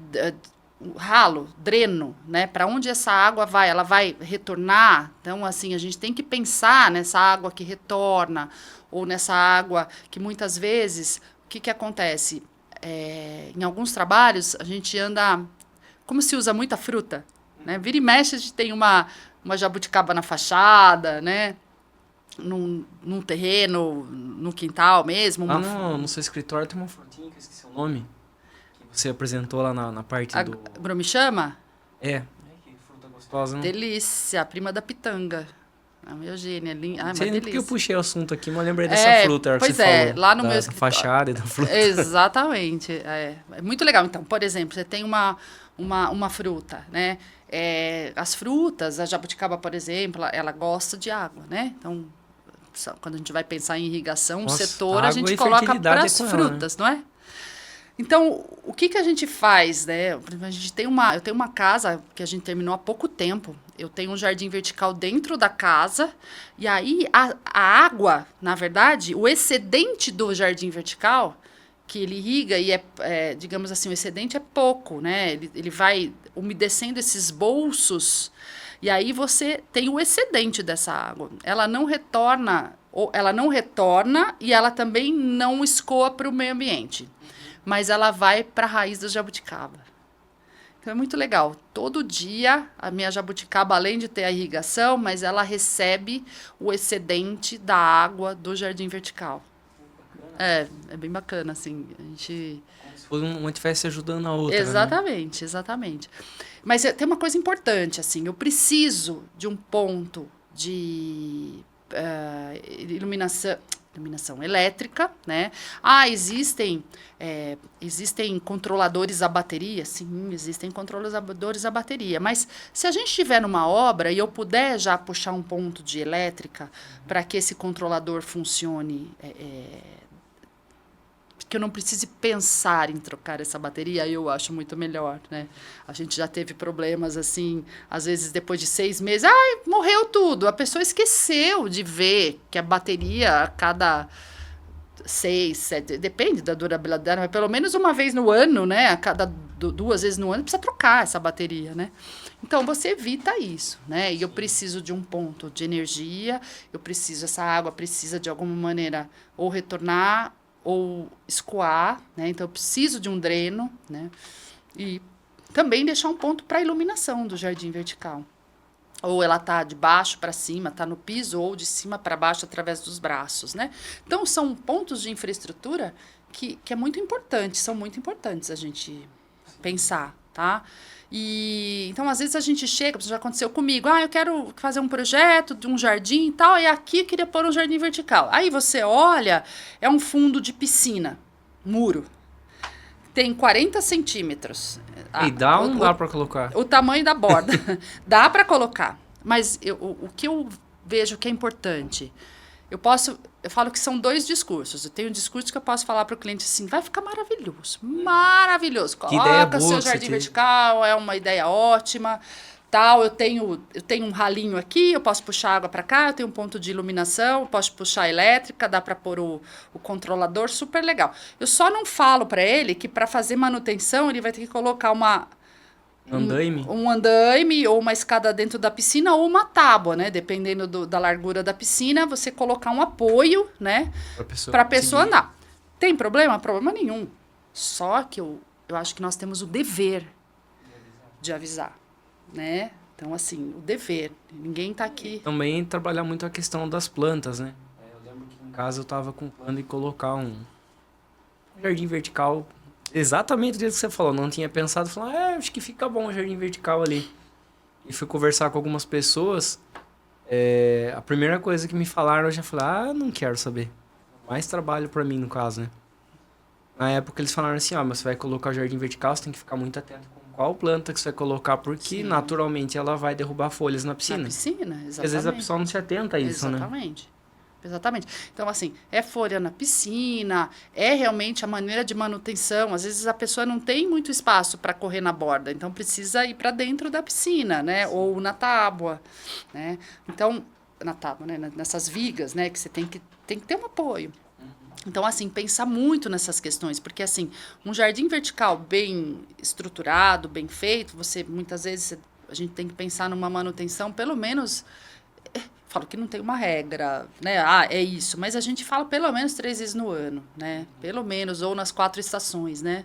ralo, dreno, né? Para onde essa água vai? Ela vai retornar? Então, assim, a gente tem que pensar nessa água que retorna ou nessa água que muitas vezes, o que acontece? Em alguns trabalhos, a gente anda... Como se usa muita fruta, né? Vira e mexe, a gente tem uma jabuticaba na fachada, né? Num terreno, no quintal mesmo. Lá no seu escritório tem uma frutinha que eu esqueci o nome. Que você apresentou lá na parte do... Bromichama? Que fruta gostosa, né? Delícia, prima da pitanga. A Eugênia. Não sei nem porque eu puxei o assunto aqui, mas eu lembrei dessa fruta. Pois que você falou, lá no da meu escritório. Fachada e da fruta. Exatamente. É muito legal. Então, por exemplo, você tem uma fruta, né? As frutas, a jabuticaba, por exemplo, ela gosta de água, né? Então, quando a gente vai pensar em irrigação, o setor a gente coloca para as frutas, né? Não é? Então, o que a gente faz, né? Eu tenho uma casa que a gente terminou há pouco tempo. Eu tenho um jardim vertical dentro da casa. E aí, a água, na verdade, o excedente do jardim vertical, que ele irriga, e digamos assim, o excedente é pouco, né? Ele vai umedecendo esses bolsos E aí você tem o excedente dessa água. Ela não retorna e ela também não escoa para o meio ambiente. Mas ela vai para a raiz da jabuticaba. Então é muito legal. Todo dia a minha jabuticaba, além de ter a irrigação, mas ela recebe o excedente da água do jardim vertical. É bem bacana, assim. A gente... Como se fosse uma estivesse ajudando a outra, Exatamente, né? Exatamente. Mas tem uma coisa importante, assim. Eu preciso de um ponto de iluminação elétrica, né? Existem controladores a bateria? Sim, existem controladores a bateria. Mas se a gente estiver numa obra e eu puder já puxar um ponto de elétrica para que esse controlador funcione, que eu não precise pensar em trocar essa bateria, eu acho muito melhor, né? A gente já teve problemas assim, às vezes depois de 6 meses, morreu tudo. A pessoa esqueceu de ver que a bateria a cada 6, 7, depende da durabilidade dela, mas pelo menos uma vez no ano, né? A cada 2 vezes no ano precisa trocar essa bateria, né? Então você evita isso, né? E eu preciso de um ponto de energia, essa água precisa de alguma maneira ou retornar ou escoar, né? Então eu preciso de um dreno, né? E também deixar um ponto para iluminação do jardim vertical. Ou ela tá de baixo para cima, tá no piso, ou de cima para baixo através dos braços, né? Então são pontos de infraestrutura que é muito importante, são muito importantes a gente pensar, tá? E então às vezes a gente chega, já aconteceu comigo, eu quero fazer um projeto de um jardim e tal, e aqui eu queria pôr um jardim vertical. Aí você olha, é um fundo de piscina, muro. Tem 40 centímetros. E dá ou não dá para colocar? O tamanho da borda. Dá para colocar. Mas o que eu vejo que é importante, eu falo que são 2 discursos. Eu tenho um discurso que eu posso falar para o cliente assim, vai ficar maravilhoso. Maravilhoso. Coloca seu jardim vertical, é uma ideia ótima. Tal, eu tenho um ralinho aqui, eu posso puxar água para cá, eu tenho um ponto de iluminação, eu posso puxar elétrica, dá para pôr o controlador, super legal. Eu só não falo para ele que para fazer manutenção ele vai ter que colocar um andaime ou uma escada dentro da piscina ou uma tábua, né? Dependendo da largura da piscina, você colocar um apoio, né? Para a pessoa andar. Tem problema? Problema nenhum. Só que eu acho que nós temos o dever de avisar. Né? Então, assim, o dever. Ninguém está aqui. Também trabalhar muito a questão das plantas, né? Eu lembro que em casa eu estava com plano de colocar um jardim vertical exatamente do jeito que você falou. Não tinha pensado, falei, acho que fica bom o jardim vertical ali. E fui conversar com algumas pessoas. A primeira coisa que me falaram, eu já falei, não quero saber. Mais trabalho para mim, no caso, né? Na época eles falaram assim, mas você vai colocar o jardim vertical, você tem que ficar muito atento com qual planta que você vai colocar, porque naturalmente ela vai derrubar folhas na piscina. Na piscina, exatamente. Porque às vezes a pessoa não se atenta a isso, exatamente. Né? Exatamente. Então, assim, folha na piscina, realmente a maneira de manutenção. Às vezes a pessoa não tem muito espaço para correr na borda, então precisa ir para dentro da piscina, né? Sim. Ou na tábua, né? Então, na tábua, né? Nessas vigas, né? Que você tem que ter um apoio. Então, assim, pensar muito nessas questões, porque, assim, um jardim vertical bem estruturado, bem feito, muitas vezes, a gente tem que pensar numa manutenção, pelo menos, falo que não tem uma regra, né? É isso, mas a gente fala pelo menos 3 vezes no ano, né? Pelo menos, ou nas 4 estações, né?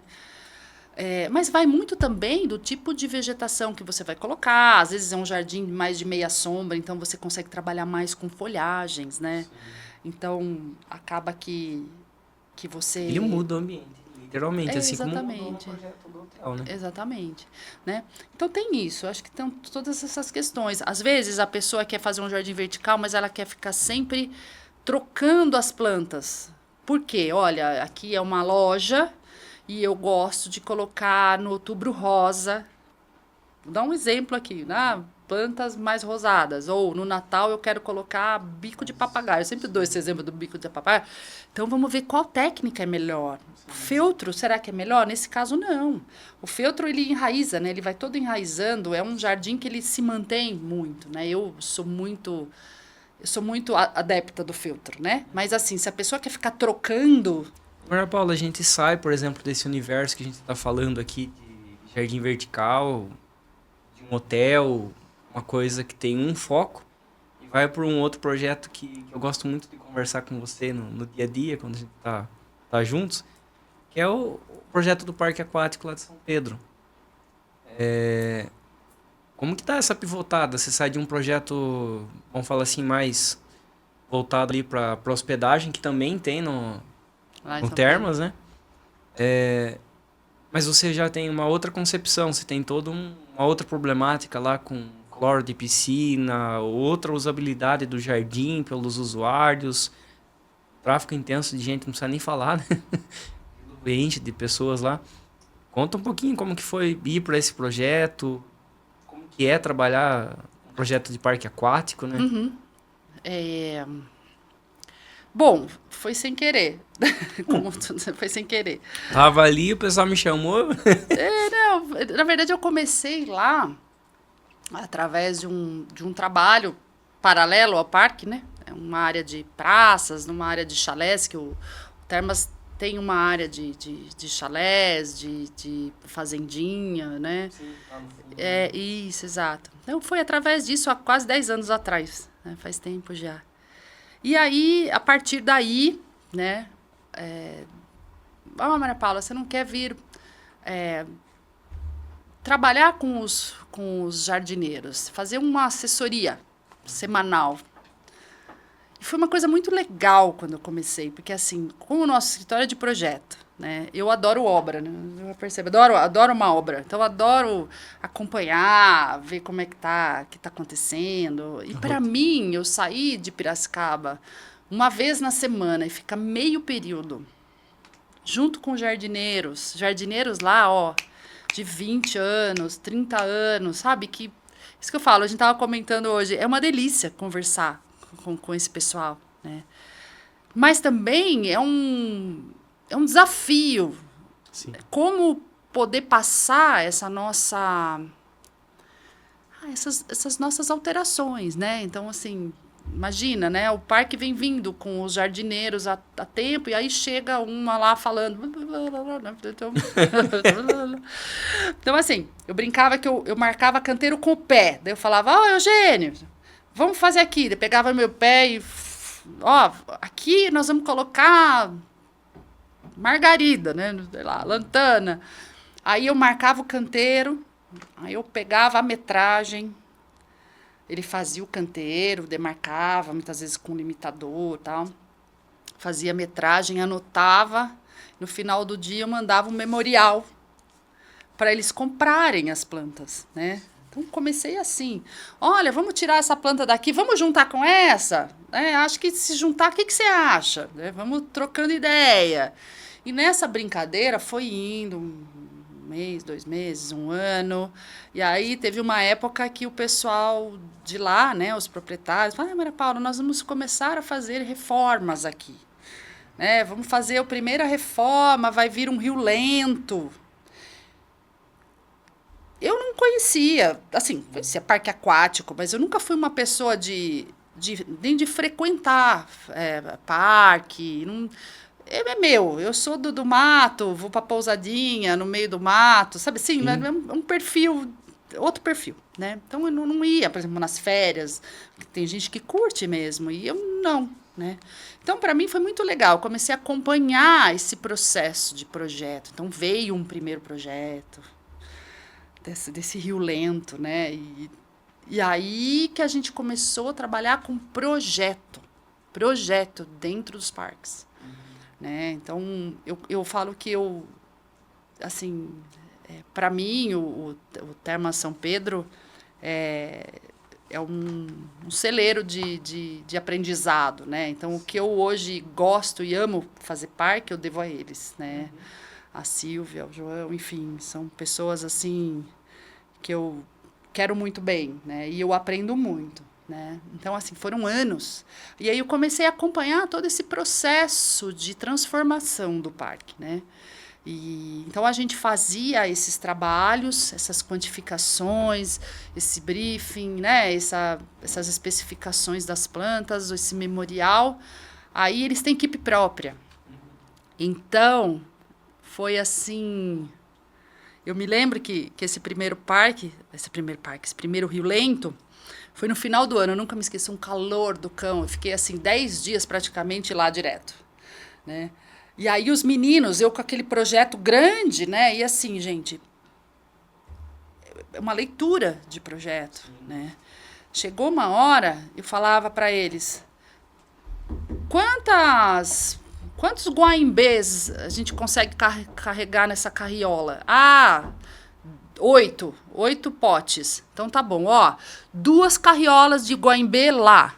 Mas vai muito também do tipo de vegetação que você vai colocar. Às vezes é um jardim mais de meia sombra, então você consegue trabalhar mais com folhagens, né? Sim. Então, acaba que você... Ele muda o ambiente, literalmente, assim exatamente. Como um projeto do hotel, né? Exatamente. Né? Então, tem isso. Eu acho que tem todas essas questões. Às vezes, a pessoa quer fazer um jardim vertical, mas ela quer ficar sempre trocando as plantas. Por quê? Olha, aqui é uma loja e eu gosto de colocar no outubro rosa. Vou dar um exemplo aqui, né? Plantas mais rosadas. Ou no Natal eu quero colocar bico de papagaio. Eu sempre dou esse exemplo do bico de papagaio. Então vamos ver qual técnica é melhor. O feltro, será que é melhor? Nesse caso, não. O feltro, ele enraiza, né? Ele vai todo enraizando. É um jardim que ele se mantém muito, né? Eu sou muito adepta do feltro, né? Mas assim, se a pessoa quer ficar trocando... Agora, Paula, a gente sai, por exemplo, desse universo que a gente está falando aqui de jardim vertical, de um hotel... uma coisa que tem um foco e vai para um outro projeto que eu gosto muito de conversar com você no dia a dia, quando a gente tá juntos, que é o projeto do Parque Aquático lá de São Pedro. Como que tá essa pivotada? Você sai de um projeto, vamos falar assim, mais voltado ali para hospedagem, que também tem Lá em no São Termas, né? Mas você já tem uma outra concepção, você tem toda uma outra problemática lá com cloro de piscina, outra usabilidade do jardim pelos usuários, tráfego intenso de gente, não precisa nem falar, né? Doente de pessoas lá. Conta um pouquinho como que foi ir para esse projeto, como que é trabalhar um projeto de parque aquático, né? Uhum. É, Bom, foi sem querer. Como foi sem querer. Tava ali, o pessoal me chamou. Não, na verdade, eu comecei lá através de um trabalho paralelo ao parque, né? É uma área de praças, numa área de chalés, que o Termas tem uma área de chalés, de fazendinha, né? Sim, lá no fundo. Isso, exato. Então, foi através disso há quase 10 anos atrás, né? Faz tempo já. E aí, a partir daí, né? Maria Paula, você não quer vir trabalhar com os jardineiros, fazer uma assessoria semanal. E foi uma coisa muito legal quando eu comecei, porque assim, como o nosso escritório é de projeto, né? Eu adoro obra, né? Eu percebo, adoro uma obra. Então, eu adoro acompanhar, ver como é que tá acontecendo. E para mim, eu saí de Piracicaba uma vez na semana e ficar meio período junto com jardineiros lá, ó, de 20 anos, 30 anos, sabe? Isso que eu falo, a gente tava comentando hoje, é uma delícia conversar com esse pessoal, né? Mas também é um desafio. Sim. Como poder passar essas nossas alterações, né? Então, assim, imagina, né? O parque vem vindo com os jardineiros há tempo e aí chega uma lá falando. Então, assim, eu brincava que eu marcava canteiro com o pé. Daí eu falava, ó, Eugênio, vamos fazer aqui. Daí pegava meu pé e, ó, aqui nós vamos colocar margarida, né? Sei lá, lantana. Aí eu marcava o canteiro, aí eu pegava a metragem, ele fazia o canteiro, demarcava, muitas vezes com limitador e tal. Fazia a metragem, anotava. No final do dia eu mandava um memorial para eles comprarem as plantas, né? Então comecei assim, olha, vamos tirar essa planta daqui, vamos juntar com essa? Acho que se juntar, o que você acha? Vamos trocando ideia. E nessa brincadeira foi indo um mês, 2 meses, 1 ano. E aí teve uma época que o pessoal de lá, né, os proprietários, falaram, Maria Paula, nós vamos começar a fazer reformas aqui. Né? Vamos fazer a primeira reforma, vai vir um rio lento. Eu não conhecia, assim, conhecia parque aquático, mas eu nunca fui uma pessoa nem de frequentar parque. Não, meu, eu sou do mato, vou pra pousadinha no meio do mato, sabe assim? É um perfil, outro perfil, né? Então eu não ia, por exemplo, nas férias, tem gente que curte mesmo, e eu não, né? Então, para mim foi muito legal, eu comecei a acompanhar esse processo de projeto. Então veio um primeiro projeto, desse rio lento, né? E aí que a gente começou a trabalhar com projeto dentro dos parques, né? Então eu falo que assim, para mim o Termas São Pedro é um celeiro de aprendizado, né? Então o que eu hoje gosto e amo fazer parque eu devo a eles, né? A Silvia, o João, enfim, são pessoas assim que eu quero muito bem, né? E eu aprendo muito, né? Então, assim, foram anos. E aí eu comecei a acompanhar todo esse processo de transformação do parque, né? Então, a gente fazia esses trabalhos, essas quantificações, esse briefing, né? Essas especificações das plantas, esse memorial. Aí, eles têm equipe própria. Então, foi assim... Eu me lembro que esse primeiro Rio Lento, foi no final do ano. Eu nunca me esqueci, um calor do cão. Eu fiquei, assim, 10 dias praticamente lá direto, né? E aí os meninos, eu com aquele projeto grande, né? E assim, gente, é uma leitura de projeto, né? Chegou uma hora, eu falava para eles, quantos guaimbês a gente consegue carregar nessa carriola? 8 potes. Então tá bom, ó, 2 carriolas de guaimbê lá,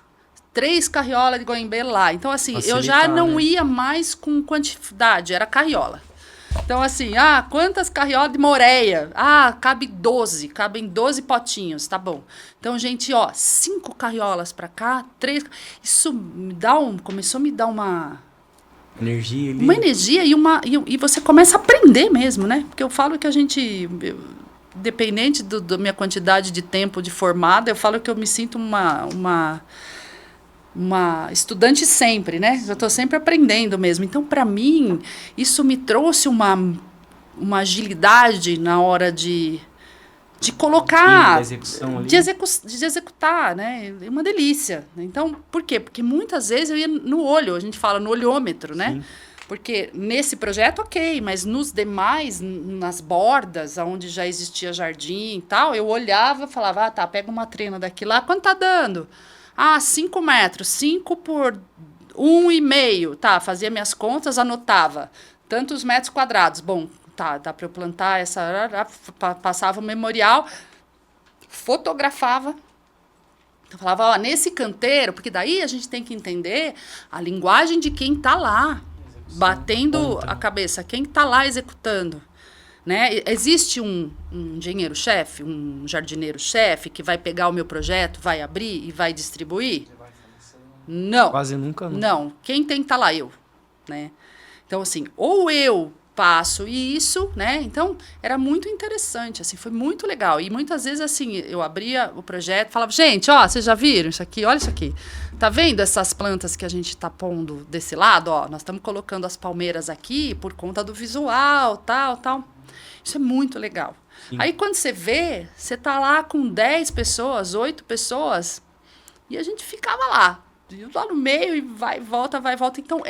3 carriolas de guaimbê lá. Então assim, eu já não ia mais com quantidade, era carriola. Então, assim, quantas carriolas de moreia? Cabem 12 potinhos, tá bom. Então, gente, 5 carriolas pra cá, 3. Isso começou a me dar uma energia ali. Uma energia e você começa a aprender mesmo, né? Porque eu falo que a gente, dependente da minha quantidade de tempo de formada, eu falo que eu me sinto uma estudante sempre, né? Eu estou sempre aprendendo mesmo. Então, para mim, isso me trouxe uma agilidade na hora de colocar, de executar, né? É uma delícia. Então, por quê? Porque muitas vezes eu ia no olho, a gente fala no olhômetro, né? Sim. Porque nesse projeto, ok, mas nos demais, nas bordas, onde já existia jardim e tal, eu olhava e falava, tá, pega uma trena daqui lá, quanto tá dando? 5 metros, 5 por 1,5. Tá, fazia minhas contas, anotava. Tantos metros quadrados. Bom, tá, dá para eu plantar essa... Passava o memorial, fotografava. Eu falava, nesse canteiro, porque daí a gente tem que entender a linguagem de quem tá lá, batendo a cabeça, quem tá lá executando. Né? Existe um engenheiro-chefe, um jardineiro-chefe que vai pegar o meu projeto, vai abrir e vai distribuir? Não. Quase nunca não. Não. Quem tem que estar lá? Eu. Né? Então, assim, ou eu passo isso, né? Então, era muito interessante, assim, foi muito legal. E muitas vezes, assim, eu abria o projeto e falava, gente, vocês já viram isso aqui? Olha isso aqui. Tá vendo essas plantas que a gente tá pondo desse lado? Nós estamos colocando as palmeiras aqui por conta do visual, tal. Isso é muito legal. Sim. Aí, quando você vê, você tá lá com 10 pessoas, 8 pessoas, e a gente ficava lá no meio, e vai e volta. Então,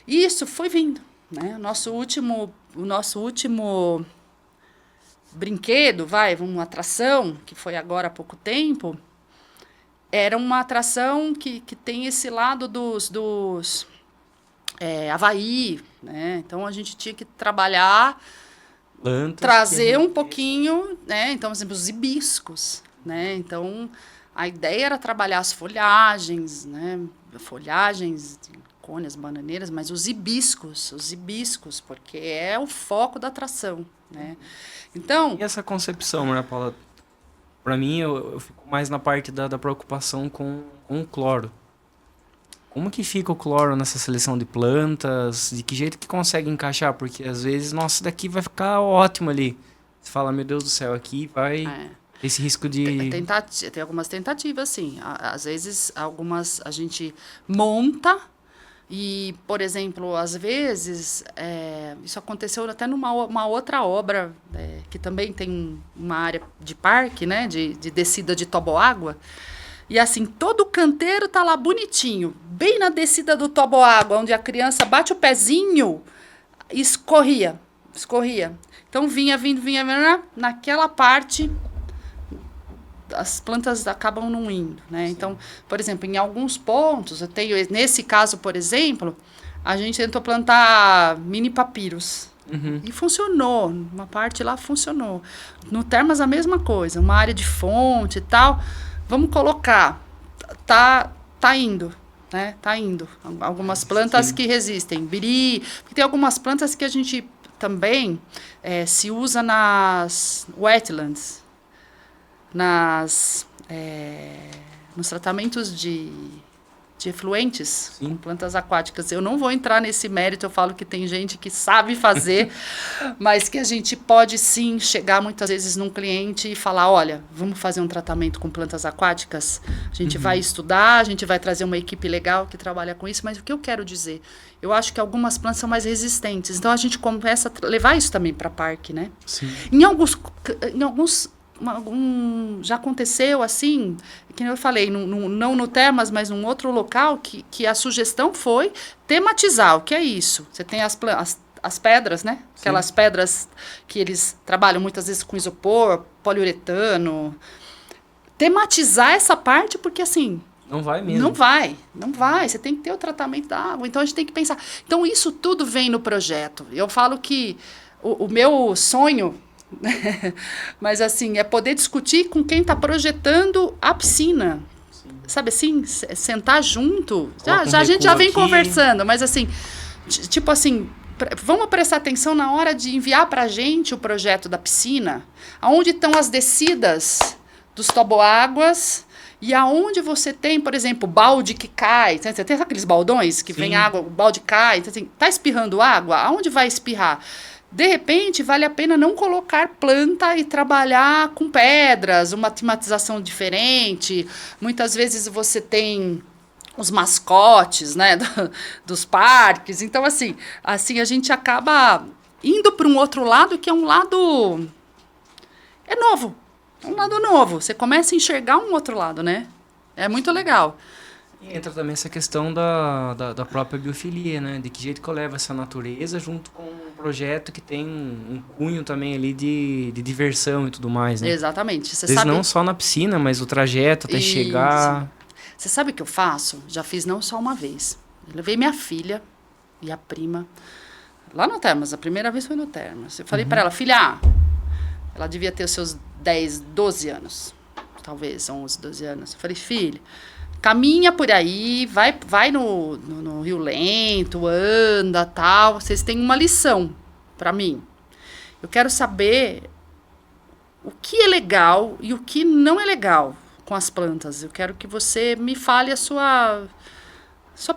isso foi vindo. Né? O nosso último brinquedo, uma atração, que foi agora há pouco tempo, era uma atração que tem esse lado dos Havaí. Né? Então, a gente tinha que trabalhar... trazer um pouquinho, né? Então, por exemplo, os hibiscos, né? Então, a ideia era trabalhar as folhagens, né? Folhagens, cônias, bananeiras, mas os hibiscos, porque é o foco da atração, né? Então... E essa concepção, Maria Paula? Para mim, eu fico mais na parte da preocupação com o cloro. Como que fica o cloro nessa seleção de plantas? De que jeito que consegue encaixar? Porque às vezes, nossa, daqui vai ficar ótimo ali. Você fala, meu Deus do céu, aqui vai esse risco de... Tem algumas tentativas, sim. Às vezes, algumas a gente monta e, por exemplo, às vezes, isso aconteceu até numa outra obra, que também tem uma área de parque, né, de descida de toboágua. E assim, todo o canteiro tá lá bonitinho, bem na descida do toboágua, onde a criança bate o pezinho, escorria. Então vinha, naquela parte, as plantas acabam não indo, né? Sim. Então, por exemplo, em alguns pontos, nesse caso, por exemplo, a gente tentou plantar mini papiros. Uhum. E funcionou, uma parte lá funcionou. No Termas a mesma coisa, uma área de fonte e tal. Vamos colocar, tá indo, né? Tá indo. Algumas plantas que resistem, biri, porque tem algumas plantas que a gente também se usa nas wetlands, nos tratamentos de de efluentes, Sim. com plantas aquáticas. Eu não vou entrar nesse mérito, eu falo que tem gente que sabe fazer, mas que a gente pode sim chegar muitas vezes num cliente e falar, olha, vamos fazer um tratamento com plantas aquáticas? A gente vai estudar, a gente vai trazer uma equipe legal que trabalha com isso, mas o que eu quero dizer? Eu acho que algumas plantas são mais resistentes, então a gente começa a levar isso também para parque, né? Sim. Em alguns já aconteceu assim, que eu falei, não no Termas, mas num outro local, que a sugestão foi tematizar. O que é isso? Você tem as pedras, né? Sim. Aquelas pedras que eles trabalham muitas vezes com isopor, poliuretano. Tematizar essa parte, porque assim... Não vai mesmo. Não vai. Você tem que ter o tratamento da água. Então, a gente tem que pensar. Então, isso tudo vem no projeto. Eu falo que o meu sonho... mas assim, é poder discutir com quem está projetando a piscina. Sim. Sabe assim, sentar junto. A gente já vem conversando, mas assim, tipo assim, vamos prestar atenção na hora de enviar para a gente o projeto da piscina, aonde estão as descidas dos toboáguas e aonde você tem, por exemplo, balde que cai. Você tem aqueles baldões que vem água, o balde cai, então, assim, tá espirrando água? Aonde vai espirrar? De repente, vale a pena não colocar planta e trabalhar com pedras, uma tematização diferente. Muitas vezes você tem os mascotes, né, dos parques. Então, assim a gente acaba indo para um outro lado que é um lado... É novo. É um lado novo. Você começa a enxergar um outro lado, né? É muito legal. E entra também essa questão da própria biofilia, né? De que jeito que eu levo essa natureza junto com um projeto que tem um cunho também ali de diversão e tudo mais, né? Exatamente. Você Às vezes sabe... não só na piscina, mas o trajeto até chegar... Você sabe o que eu faço? Já fiz não só uma vez. Eu levei minha filha e a prima lá no Termas. A primeira vez foi no Termas. Eu falei para ela, filha, ela devia ter os seus 10, 12 anos. Talvez 11, 12 anos. Eu falei, filha... Caminha por aí, vai no Rio Lento, anda, tal. Vocês têm uma lição para mim. Eu quero saber o que é legal e o que não é legal com as plantas. Eu quero que você me fale a sua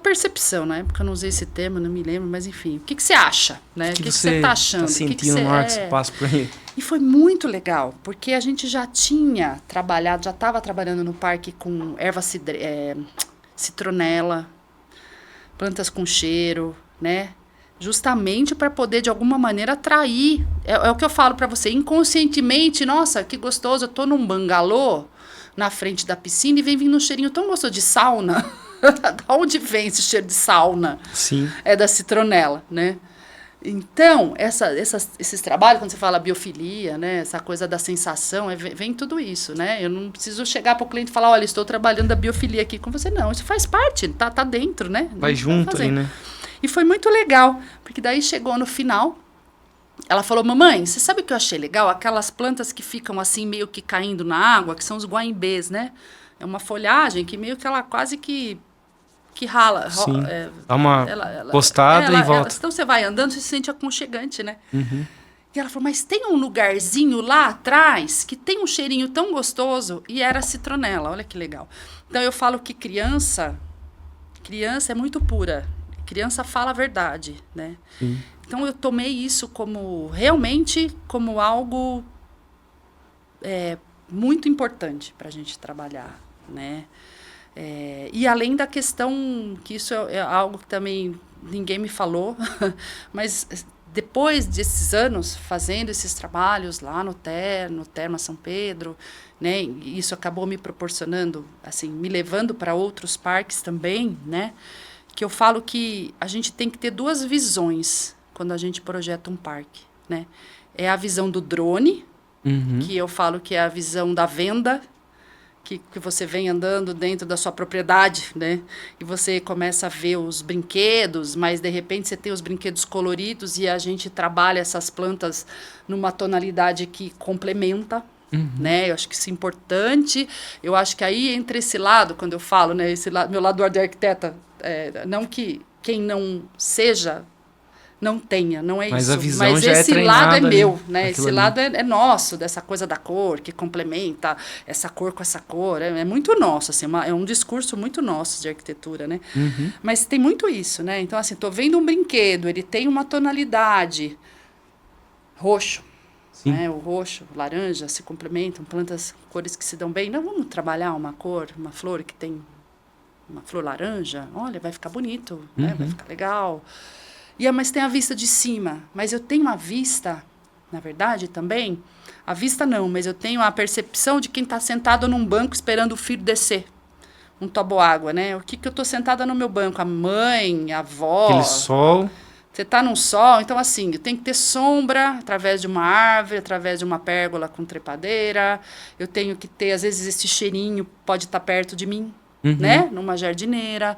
percepção. Na época eu não usei esse termo, não me lembro, mas enfim. O que você acha? Né? O que você está achando? Tá sentindo na hora que você passa por aí? E foi muito legal, porque a gente já tinha trabalhado, já estava trabalhando no parque com erva citronela, plantas com cheiro, né? Justamente para poder, de alguma maneira, atrair. É o que eu falo para você, inconscientemente, nossa, que gostoso, eu estou num bangalô na frente da piscina e vem vindo um cheirinho tão gostoso de sauna. Da onde vem esse cheiro de sauna? Sim. É da citronela, né? Então, esses trabalhos, quando você fala biofilia, né, essa coisa da sensação, vem tudo isso, né? Eu não preciso chegar para o cliente e falar, olha, estou trabalhando da biofilia aqui com você. Não, isso faz parte, tá dentro, né? Vai junto aí, né? E foi muito legal, porque daí chegou no final, ela falou, mamãe, você sabe o que eu achei legal? Aquelas plantas que ficam assim, meio que caindo na água, que são os guaimbês, né? É uma folhagem que meio que ela quase que rala. Sim, dá uma postada e volta. Então você vai andando, você se sente aconchegante, né? Uhum. E ela falou, mas tem um lugarzinho lá atrás que tem um cheirinho tão gostoso, e era citronela, olha que legal. Então eu falo que criança é muito pura, criança fala a verdade, né? Sim. Então eu tomei isso realmente como algo muito importante para a gente trabalhar, né? E além da questão, que isso é algo que também ninguém me falou, mas depois desses anos fazendo esses trabalhos lá no Termas São Pedro, né, isso acabou me proporcionando, assim, me levando para outros parques também, né, que eu falo que a gente tem que ter duas visões quando a gente projeta um parque, né? É a visão do drone, que eu falo que é a visão da venda, que você vem andando dentro da sua propriedade, né? E você começa a ver os brinquedos, mas de repente você tem os brinquedos coloridos e a gente trabalha essas plantas numa tonalidade que complementa, né? Eu acho que isso é importante. Eu acho que aí entra esse lado, quando eu falo, né? Esse lado, meu lado de arquiteta, não que quem não seja não tenha, não é Mas isso. a visão Mas já é esse lado treinada é ali, meu, né? naquilo Esse ali. lado é nosso, dessa coisa da cor, que complementa essa cor com essa cor. É muito nosso, assim, é um discurso muito nosso de arquitetura, né? Uhum. Mas tem muito isso, né? Então, assim, tô vendo um brinquedo, ele tem uma tonalidade roxo, Sim. né? O roxo, o laranja se complementam, plantas, cores que se dão bem. Não vamos trabalhar uma cor, uma flor que tem uma flor laranja? Olha, vai ficar bonito, né? Vai ficar legal. Mas tem a vista de cima. Mas eu tenho uma vista, na verdade, também. A vista não, mas eu tenho a percepção de quem está sentado num banco esperando o filho descer. Um toboágua, né? O que eu estou sentada no meu banco? A mãe, a avó. Aquele sol. Você está num sol, então assim, tem que ter sombra através de uma árvore, através de uma pérgola com trepadeira. Eu tenho que ter, às vezes, esse cheirinho pode estar perto de mim, né? Numa jardineira.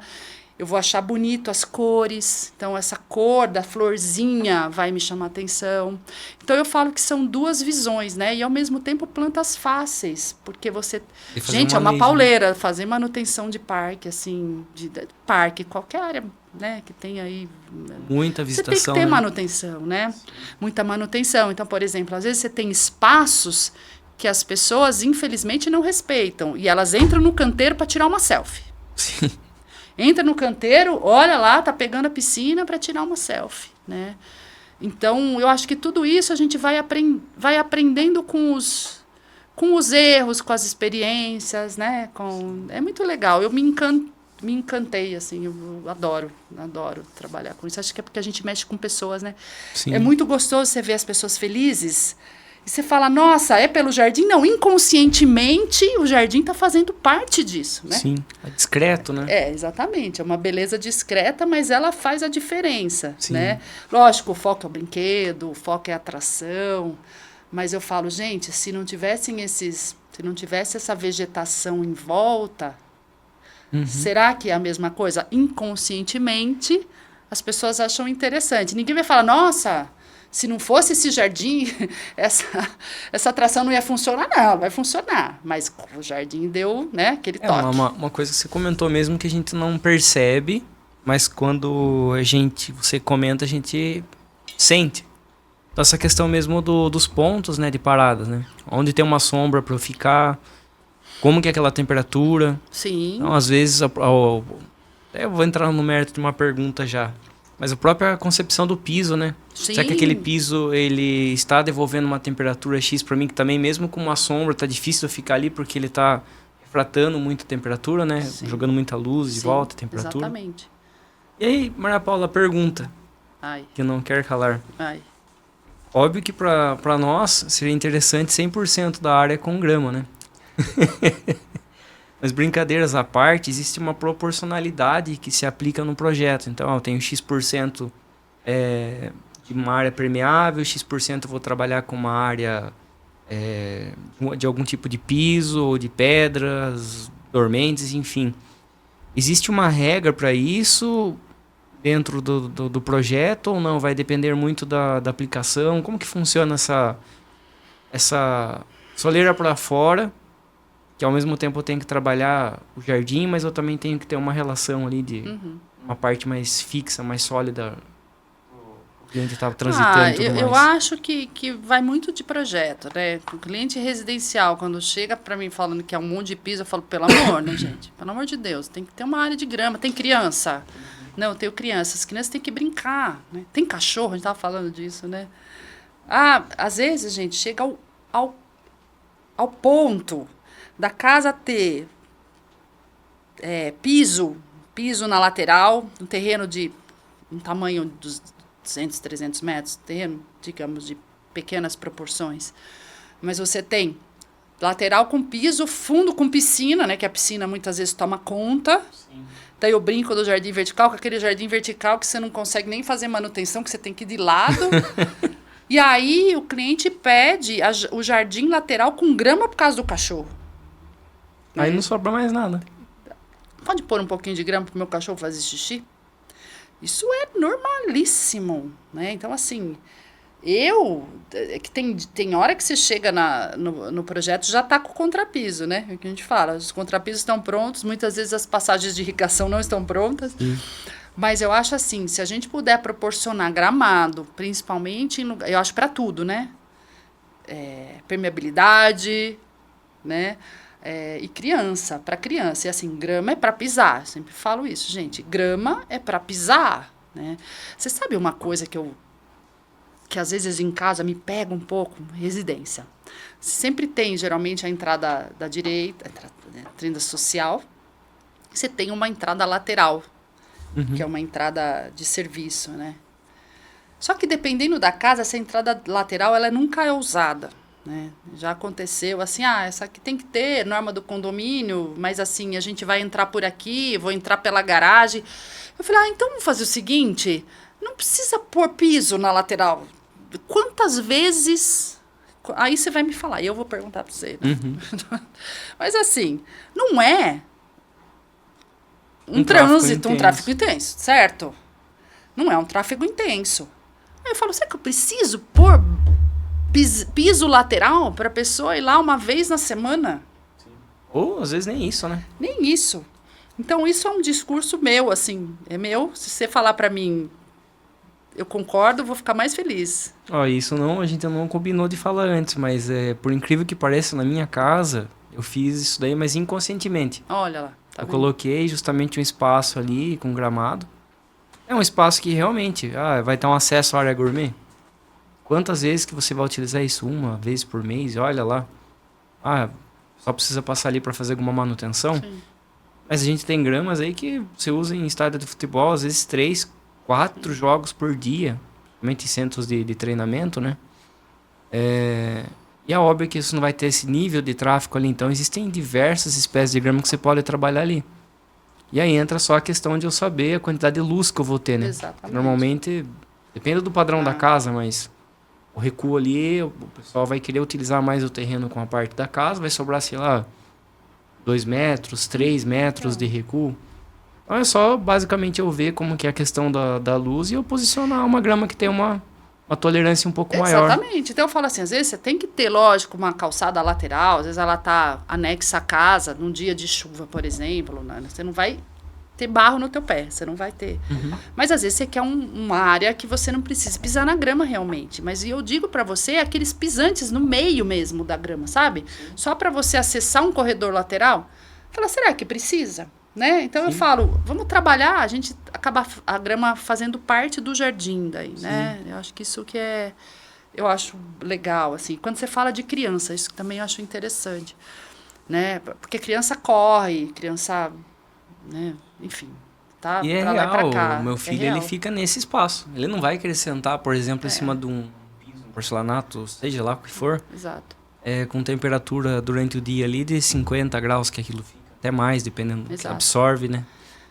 Eu vou achar bonito as cores. Então, essa cor da florzinha vai me chamar atenção. Então, eu falo que são duas visões, né? E, ao mesmo tempo, plantas fáceis. Porque você... Gente, é uma pauleira fazer manutenção de parque, assim... De parque, qualquer área, né? Que tem aí... Muita visitação, você tem que ter manutenção, né? Muita manutenção. Então, por exemplo, às vezes você tem espaços que as pessoas, infelizmente, não respeitam. E elas entram no canteiro para tirar uma selfie. Sim. Entra no canteiro, olha lá, tá pegando a piscina para tirar uma selfie, né? Então, eu acho que tudo isso a gente vai aprendendo com os erros, com as experiências, né? É muito legal. Eu me encantei, assim, eu adoro trabalhar com isso. Acho que é porque a gente mexe com pessoas, né? Sim. É muito gostoso você ver as pessoas felizes. E você fala, nossa, é pelo jardim? Não, inconscientemente o jardim está fazendo parte disso, né? Sim, é discreto, né? É, exatamente. É uma beleza discreta, mas ela faz a diferença, Sim. né? Lógico, o foco é o brinquedo, o foco é a atração. Mas eu falo, gente, se não tivesse essa vegetação em volta, será que é a mesma coisa? Inconscientemente, as pessoas acham interessante. Ninguém vai falar, nossa... Se não fosse esse jardim, essa atração não ia funcionar, não. Vai funcionar. Mas o jardim deu, né, aquele toque. Uma coisa que você comentou mesmo que a gente não percebe, mas quando você comenta, a gente sente. Então, essa questão mesmo dos pontos, né, de paradas, né? Onde tem uma sombra para eu ficar, como que é aquela temperatura. Sim. Então, às vezes, eu vou entrar no mérito de uma pergunta já. Mas a própria concepção do piso, né? Sim. Será que aquele piso ele está devolvendo uma temperatura X para mim, que também mesmo com uma sombra tá difícil eu ficar ali porque ele está refratando muito a temperatura, né? Sim. Jogando muita luz de volta, a temperatura. Exatamente. E aí, Maria Paula, pergunta, que não quer calar. Óbvio que para nós seria interessante 100% da área com grama, né? Mas brincadeiras à parte, existe uma proporcionalidade que se aplica no projeto. Então, eu tenho X% de uma área permeável, X% eu vou trabalhar com uma área de algum tipo de piso, ou de pedras, dormentes, enfim. Existe uma regra para isso dentro do projeto ou não? Vai depender muito da aplicação? Como que funciona essa soleira para fora? Que ao mesmo tempo eu tenho que trabalhar o jardim, mas eu também tenho que ter uma relação ali de uma parte mais fixa, mais sólida. O cliente estava transitando e tudo mais. Eu acho que vai muito de projeto, né? O cliente residencial, quando chega para mim falando que é um monte de piso, eu falo, pelo amor, né, gente? Pelo amor de Deus, tem que ter uma área de grama. Tem criança. Não, eu tenho criança. As crianças têm que brincar, né? Tem cachorro, a gente estava falando disso, né? Às vezes, gente, chega ao ponto da casa ter piso na lateral, um terreno de um tamanho dos 200, 300 metros, terreno, digamos, de pequenas proporções. Mas você tem lateral com piso, fundo com piscina, né, que a piscina muitas vezes toma conta. Sim. Daí eu brinco do jardim vertical, com aquele jardim vertical que você não consegue nem fazer manutenção, que você tem que ir de lado. E aí o cliente pede o jardim lateral com grama por causa do cachorro. Aí não sobra mais nada. Pode pôr um pouquinho de grama pro meu cachorro fazer xixi? Isso é normalíssimo, né? Então, assim, que tem hora que você chega no projeto já tá com o contrapiso, né? É o que a gente fala, os contrapisos estão prontos, muitas vezes as passagens de irrigação não estão prontas, Mas eu acho assim, se a gente puder proporcionar gramado, principalmente, eu acho para tudo, né? Permeabilidade, né? E para criança. E assim, grama é para pisar. Eu sempre falo isso, gente. Grama é para pisar, né? Você sabe uma coisa que às vezes em casa me pega um pouco? Residência. Sempre tem, geralmente, a entrada da direita, entrada social. Você tem uma entrada lateral, que é uma entrada de serviço, né? Só que dependendo da casa, essa entrada lateral, ela nunca é usada, né? Já aconteceu assim, essa aqui tem que ter norma do condomínio, mas assim, a gente vai entrar por aqui, vou entrar pela garagem. Eu falei, então vamos fazer o seguinte, não precisa pôr piso na lateral. Quantas vezes... Aí você vai me falar, e eu vou perguntar para você. Né? Mas assim, não é um trânsito, um tráfego intenso, certo? Não é um tráfego intenso. Aí eu falo, será que eu preciso pôr piso lateral para a pessoa ir lá uma vez na semana? Sim. Ou às vezes nem isso, né? Nem isso. Então isso é um discurso meu, assim, é meu. Se você falar para mim, eu concordo, eu vou ficar mais feliz. Isso a gente não combinou de falar antes, mas por incrível que pareça, na minha casa, eu fiz isso daí, mas inconscientemente. Olha lá. Eu coloquei justamente um espaço ali com gramado. É um espaço que realmente vai ter um acesso à área gourmet. Quantas vezes que você vai utilizar isso? Uma vez por mês? Olha lá. Só precisa passar ali para fazer alguma manutenção. Sim. Mas a gente tem gramas aí que você usa em estádio de futebol, às vezes 3, 4 jogos por dia. Principalmente em centros de treinamento, né? E é óbvio que isso não vai ter esse nível de tráfego ali. Então, existem diversas espécies de grama que você pode trabalhar ali. E aí entra só a questão de eu saber a quantidade de luz que eu vou ter, né? Exatamente. Normalmente, depende do padrão da casa, mas o recuo ali, o pessoal vai querer utilizar mais o terreno com a parte da casa, vai sobrar, sei lá, 2 metros, 3 metros de recuo. Então é só basicamente eu ver como que é a questão da luz e eu posicionar uma grama que tem uma tolerância um pouco maior. Exatamente. Então eu falo assim, às vezes você tem que ter, lógico, uma calçada lateral, às vezes ela tá anexa à casa, num dia de chuva, por exemplo, né? Você não vai ter barro no teu pé, você não vai ter. Mas às vezes você quer uma área que você não precisa pisar na grama realmente. Mas eu digo para você, aqueles pisantes no meio mesmo da grama, sabe? Só para você acessar um corredor lateral. Fala, será que precisa? Né? Então eu falo, vamos trabalhar, a gente acaba a grama fazendo parte do jardim daí, né? Eu acho que isso que eu acho legal, assim. Quando você fala de criança, isso também eu acho interessante, né? Porque criança corre, criança, né? Enfim, tá E é pra lá e pra real, cá. o meu filho ele fica nesse espaço. Ele não vai querer sentar, por exemplo, em cima de um piso, um porcelanato, seja lá o que for. Exato. Com temperatura durante o dia ali de 50 graus que aquilo fica. Até mais, dependendo do que absorve, né?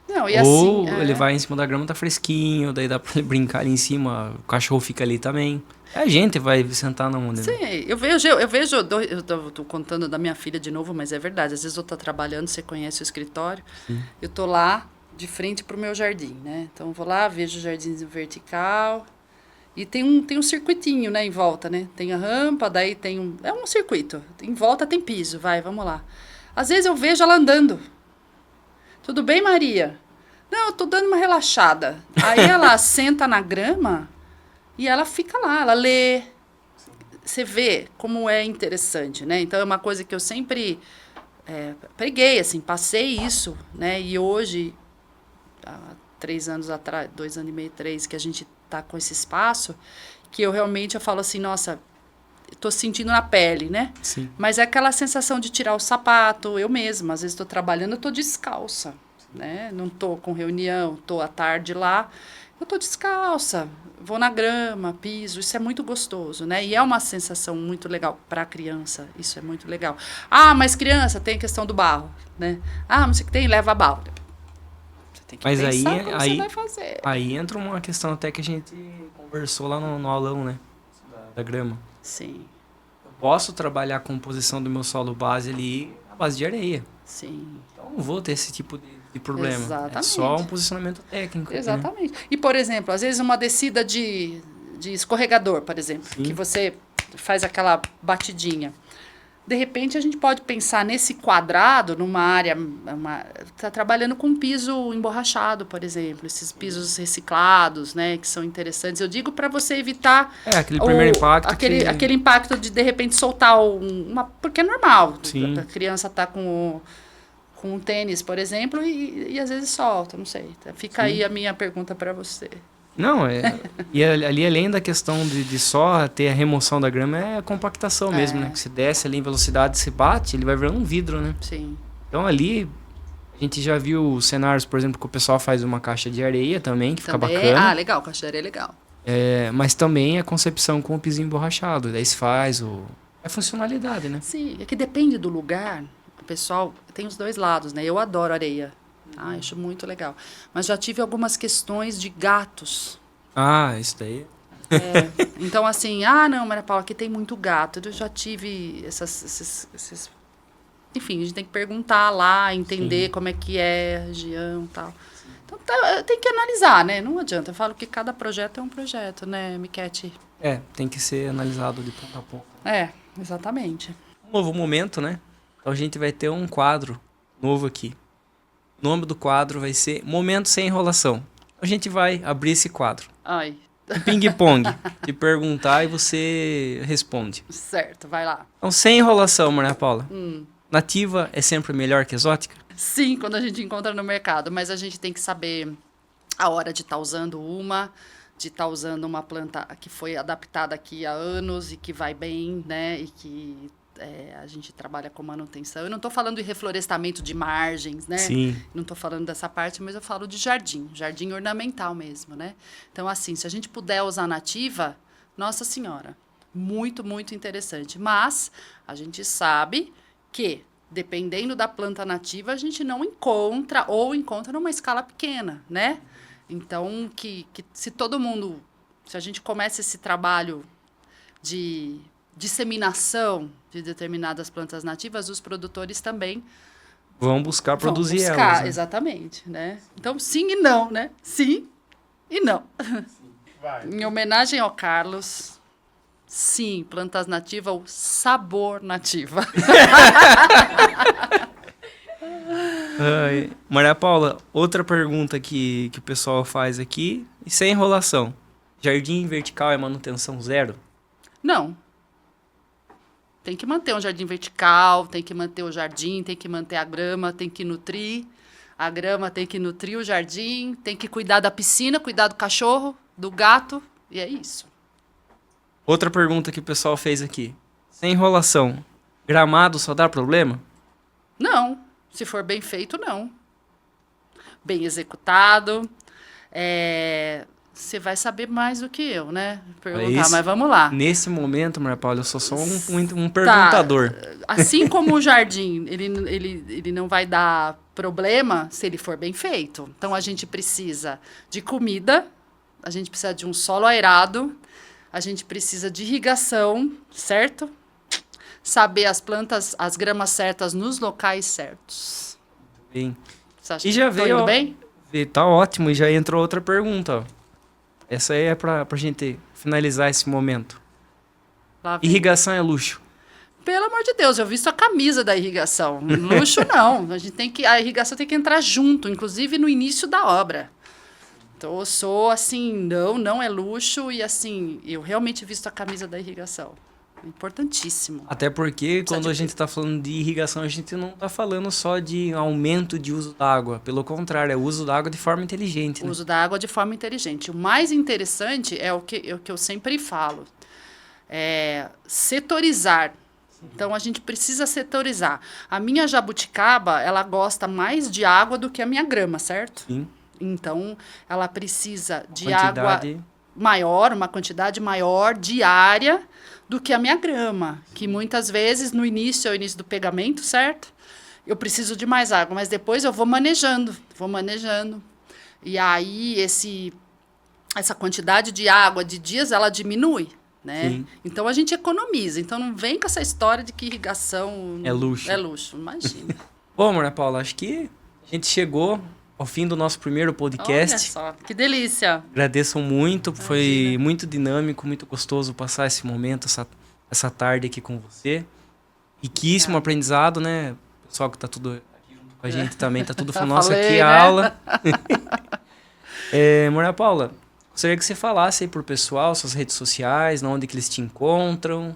Não, e Ou assim, ele vai em cima da grama, tá fresquinho, daí dá pra ele brincar ali em cima, o cachorro fica ali também. A gente vai sentar na onda. Sim, né? eu tô contando da minha filha de novo, mas é verdade. Às vezes eu tô trabalhando, você conhece o escritório, eu tô lá de frente pro meu jardim, né? Então eu vou lá, vejo o jardinzinho vertical e tem um circuitinho, né, em volta, né? Tem a rampa, daí tem é um circuito. Em volta tem piso, vamos lá. Às vezes eu vejo ela andando. Tudo bem, Maria? Não, eu tô dando uma relaxada. Aí ela senta na grama e ela fica lá, ela lê. Você vê como é interessante, né? Então é uma coisa que eu sempre preguei, assim, passei isso, né? E hoje, há 3 anos atrás, 2 anos e meio, 3, que a gente tá com esse espaço, que eu falo assim, nossa, tô sentindo na pele, né? Sim. Mas é aquela sensação de tirar o sapato, eu mesma, às vezes estou trabalhando, eu tô descalça, né? Não tô com reunião, tô à tarde lá, eu tô descalça, vou na grama, piso, isso é muito gostoso, né? E é uma sensação muito legal para a criança, isso é muito legal. Mas criança tem a questão do barro, né? Mas você leva barro. Você tem que pensar como você vai fazer. Aí entra uma questão até que a gente conversou lá no aulão, né? Da grama. Sim. Eu posso trabalhar a composição do meu solo base ali à base de areia. Sim. Então não vou ter esse tipo de problema. Exatamente. É só um posicionamento técnico. Exatamente. Né? E, por exemplo, às vezes uma descida de escorregador, por exemplo, que você faz aquela batidinha. de repente a gente pode pensar nesse quadrado, numa área, tá trabalhando com piso emborrachado, por exemplo, esses pisos reciclados, né, que são interessantes. Eu digo para você evitar aquele primeiro impacto, aquele impacto de repente soltar porque é normal. Sim. A criança tá com um tênis, por exemplo, e às vezes solta, não sei. Fica aí a minha pergunta para você. Não, e ali além da questão de só ter a remoção da grama, é a compactação mesmo, né? Que você desce ali em velocidade, se bate, ele vai virando um vidro, né? Sim. Então ali, a gente já viu cenários, por exemplo, que o pessoal faz uma caixa de areia também, que fica bacana. Ah, legal, caixa de areia é legal. Mas também a concepção com o pisinho borrachado, daí se faz a funcionalidade, né? Sim, é que depende do lugar. O pessoal tem os dois lados, né? Eu adoro areia. Acho muito legal. Mas já tive algumas questões de gatos. Isso daí. Então, assim, não, Maria Paula, aqui tem muito gato. Eu já tive esses... Enfim, a gente tem que perguntar lá, entender como é que é a região e tal. Então, tem que analisar, né? Não adianta. Eu falo que cada projeto é um projeto, né, Miquete? Tem que ser analisado de ponta a ponta. Exatamente. Um novo momento, né? Então a gente vai ter um quadro novo aqui. O nome do quadro vai ser Momento Sem Enrolação. A gente vai abrir esse quadro. Ai. Um ping-pong. Te perguntar e você responde. Certo, vai lá. Então, sem enrolação, Maria Paula. Nativa é sempre melhor que exótica? Sim, quando a gente encontra no mercado. Mas a gente tem que saber a hora de estar usando de estar usando uma planta que foi adaptada aqui há anos e que vai bem, né? E que... a gente trabalha com manutenção. Eu não estou falando de reflorestamento de margens, né? Sim. Não estou falando dessa parte, mas eu falo de jardim ornamental mesmo, né? Então, assim, se a gente puder usar nativa, nossa senhora, muito, muito interessante. Mas a gente sabe que, dependendo da planta nativa, a gente não encontra ou encontra numa escala pequena, né? Então, que se todo mundo, se a gente começa esse trabalho de disseminação de determinadas plantas nativas, os produtores também vão buscar produzir vão buscar, elas. Né? Exatamente, né? Então, sim e não, né? Sim e não. Vai. Em homenagem ao Carlos, sim, plantas nativas, o sabor nativa. Maria Paula, outra pergunta que o pessoal faz aqui, e sem enrolação. Jardim vertical é manutenção zero? Não. Tem que manter um jardim vertical, tem que manter o jardim, tem que manter a grama, tem que nutrir. A grama tem que nutrir o jardim, tem que cuidar da piscina, cuidar do cachorro, do gato, e é isso. Outra pergunta que o pessoal fez aqui. Sem enrolação, gramado só dá problema? Não. Se for bem feito, não. Bem executado. Você vai saber mais do que eu, né? Perguntar, mas vamos lá. Nesse momento, Maria Paula, eu sou só um perguntador. Assim como o jardim, ele não vai dar problema se ele for bem feito. Então, a gente precisa de comida, a gente precisa de um solo aerado, a gente precisa de irrigação, certo? Saber as plantas, as gramas certas nos locais certos. Bem. Você acha E já que veio, indo bem? Tá ótimo, e já entrou outra pergunta, ó. Essa aí é pra gente finalizar esse momento. Irrigação é luxo? Pelo amor de Deus, eu vi sua camisa da irrigação. Luxo não. A irrigação tem que entrar junto, inclusive no início da obra. Então, eu sou assim, não é luxo. E assim, eu realmente visto a camisa da irrigação. Importantíssimo. Até porque quando a gente está falando de irrigação, a gente não está falando só de aumento de uso da água. Pelo contrário, é o uso da água de forma inteligente. O uso da água de forma inteligente. O mais interessante é o que eu sempre falo. Setorizar. Então, a gente precisa setorizar. A minha jabuticaba, ela gosta mais de água do que a minha grama, certo? Sim. Então, ela precisa de água maior, uma quantidade maior diária do que a minha grama, que muitas vezes no início, é o início do pegamento, certo? Eu preciso de mais água, mas depois eu vou manejando. E aí essa quantidade de água de dias, ela diminui, né? Sim. Então a gente economiza. Então não vem com essa história de que irrigação é luxo. É luxo, imagina. Bom, Maria Paula, acho que a gente chegou ao fim do nosso primeiro podcast. Olha só, que delícia. Agradeço muito, foi muito dinâmico, muito gostoso passar esse momento, essa tarde aqui com você. Riquíssimo aprendizado, né? O pessoal que tá tudo aqui junto com a gente também, tá tudo falando, nossa, Falei, que né? aula. Maria Paula, gostaria que você falasse aí pro pessoal, suas redes sociais, onde que eles te encontram.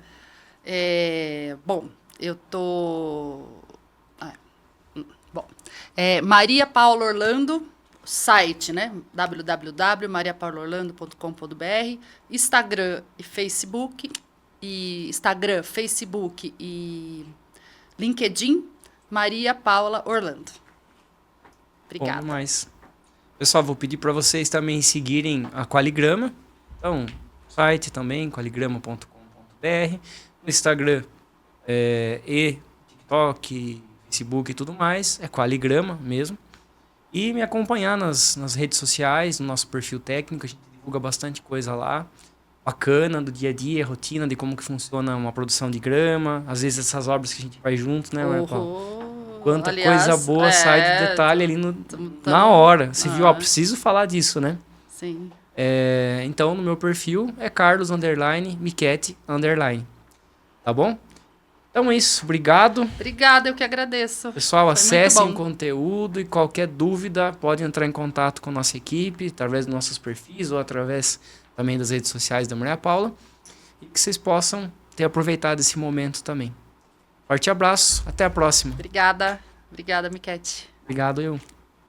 Bom, eu tô... Bom, Maria Paula Orlando, site, né? www.mariapaulaorlando.com.br, Instagram, Facebook e LinkedIn, Maria Paula Orlando. Bom Obrigada. demais. Pessoal, vou pedir para vocês também seguirem a Qualigrama. Então, site também, qualigrama.com.br. No Instagram e TikTok, Facebook e tudo mais, é Qualigrama mesmo. E me acompanhar nas redes sociais, no nosso perfil técnico, a gente divulga bastante coisa lá. Bacana, do dia a dia, rotina de como que funciona uma produção de grama. Às vezes essas obras que a gente faz junto, né, Maria Paula? Quanta Aliás, coisa boa sai do detalhe ali na hora. Você viu? Ó, preciso falar disso, né? Sim. Então, no meu perfil é Carlos_Michetti_. Tá bom? Então é isso. Obrigado. Obrigada, eu que agradeço. Pessoal, Foi acessem o muito bom. conteúdo e qualquer dúvida pode entrar em contato com a nossa equipe, através dos nossos perfis ou através também das redes sociais da Maria Paula. E que vocês possam ter aproveitado esse momento também. Forte abraço. Até a próxima. Obrigada. Obrigada, Miquete. Obrigado, eu.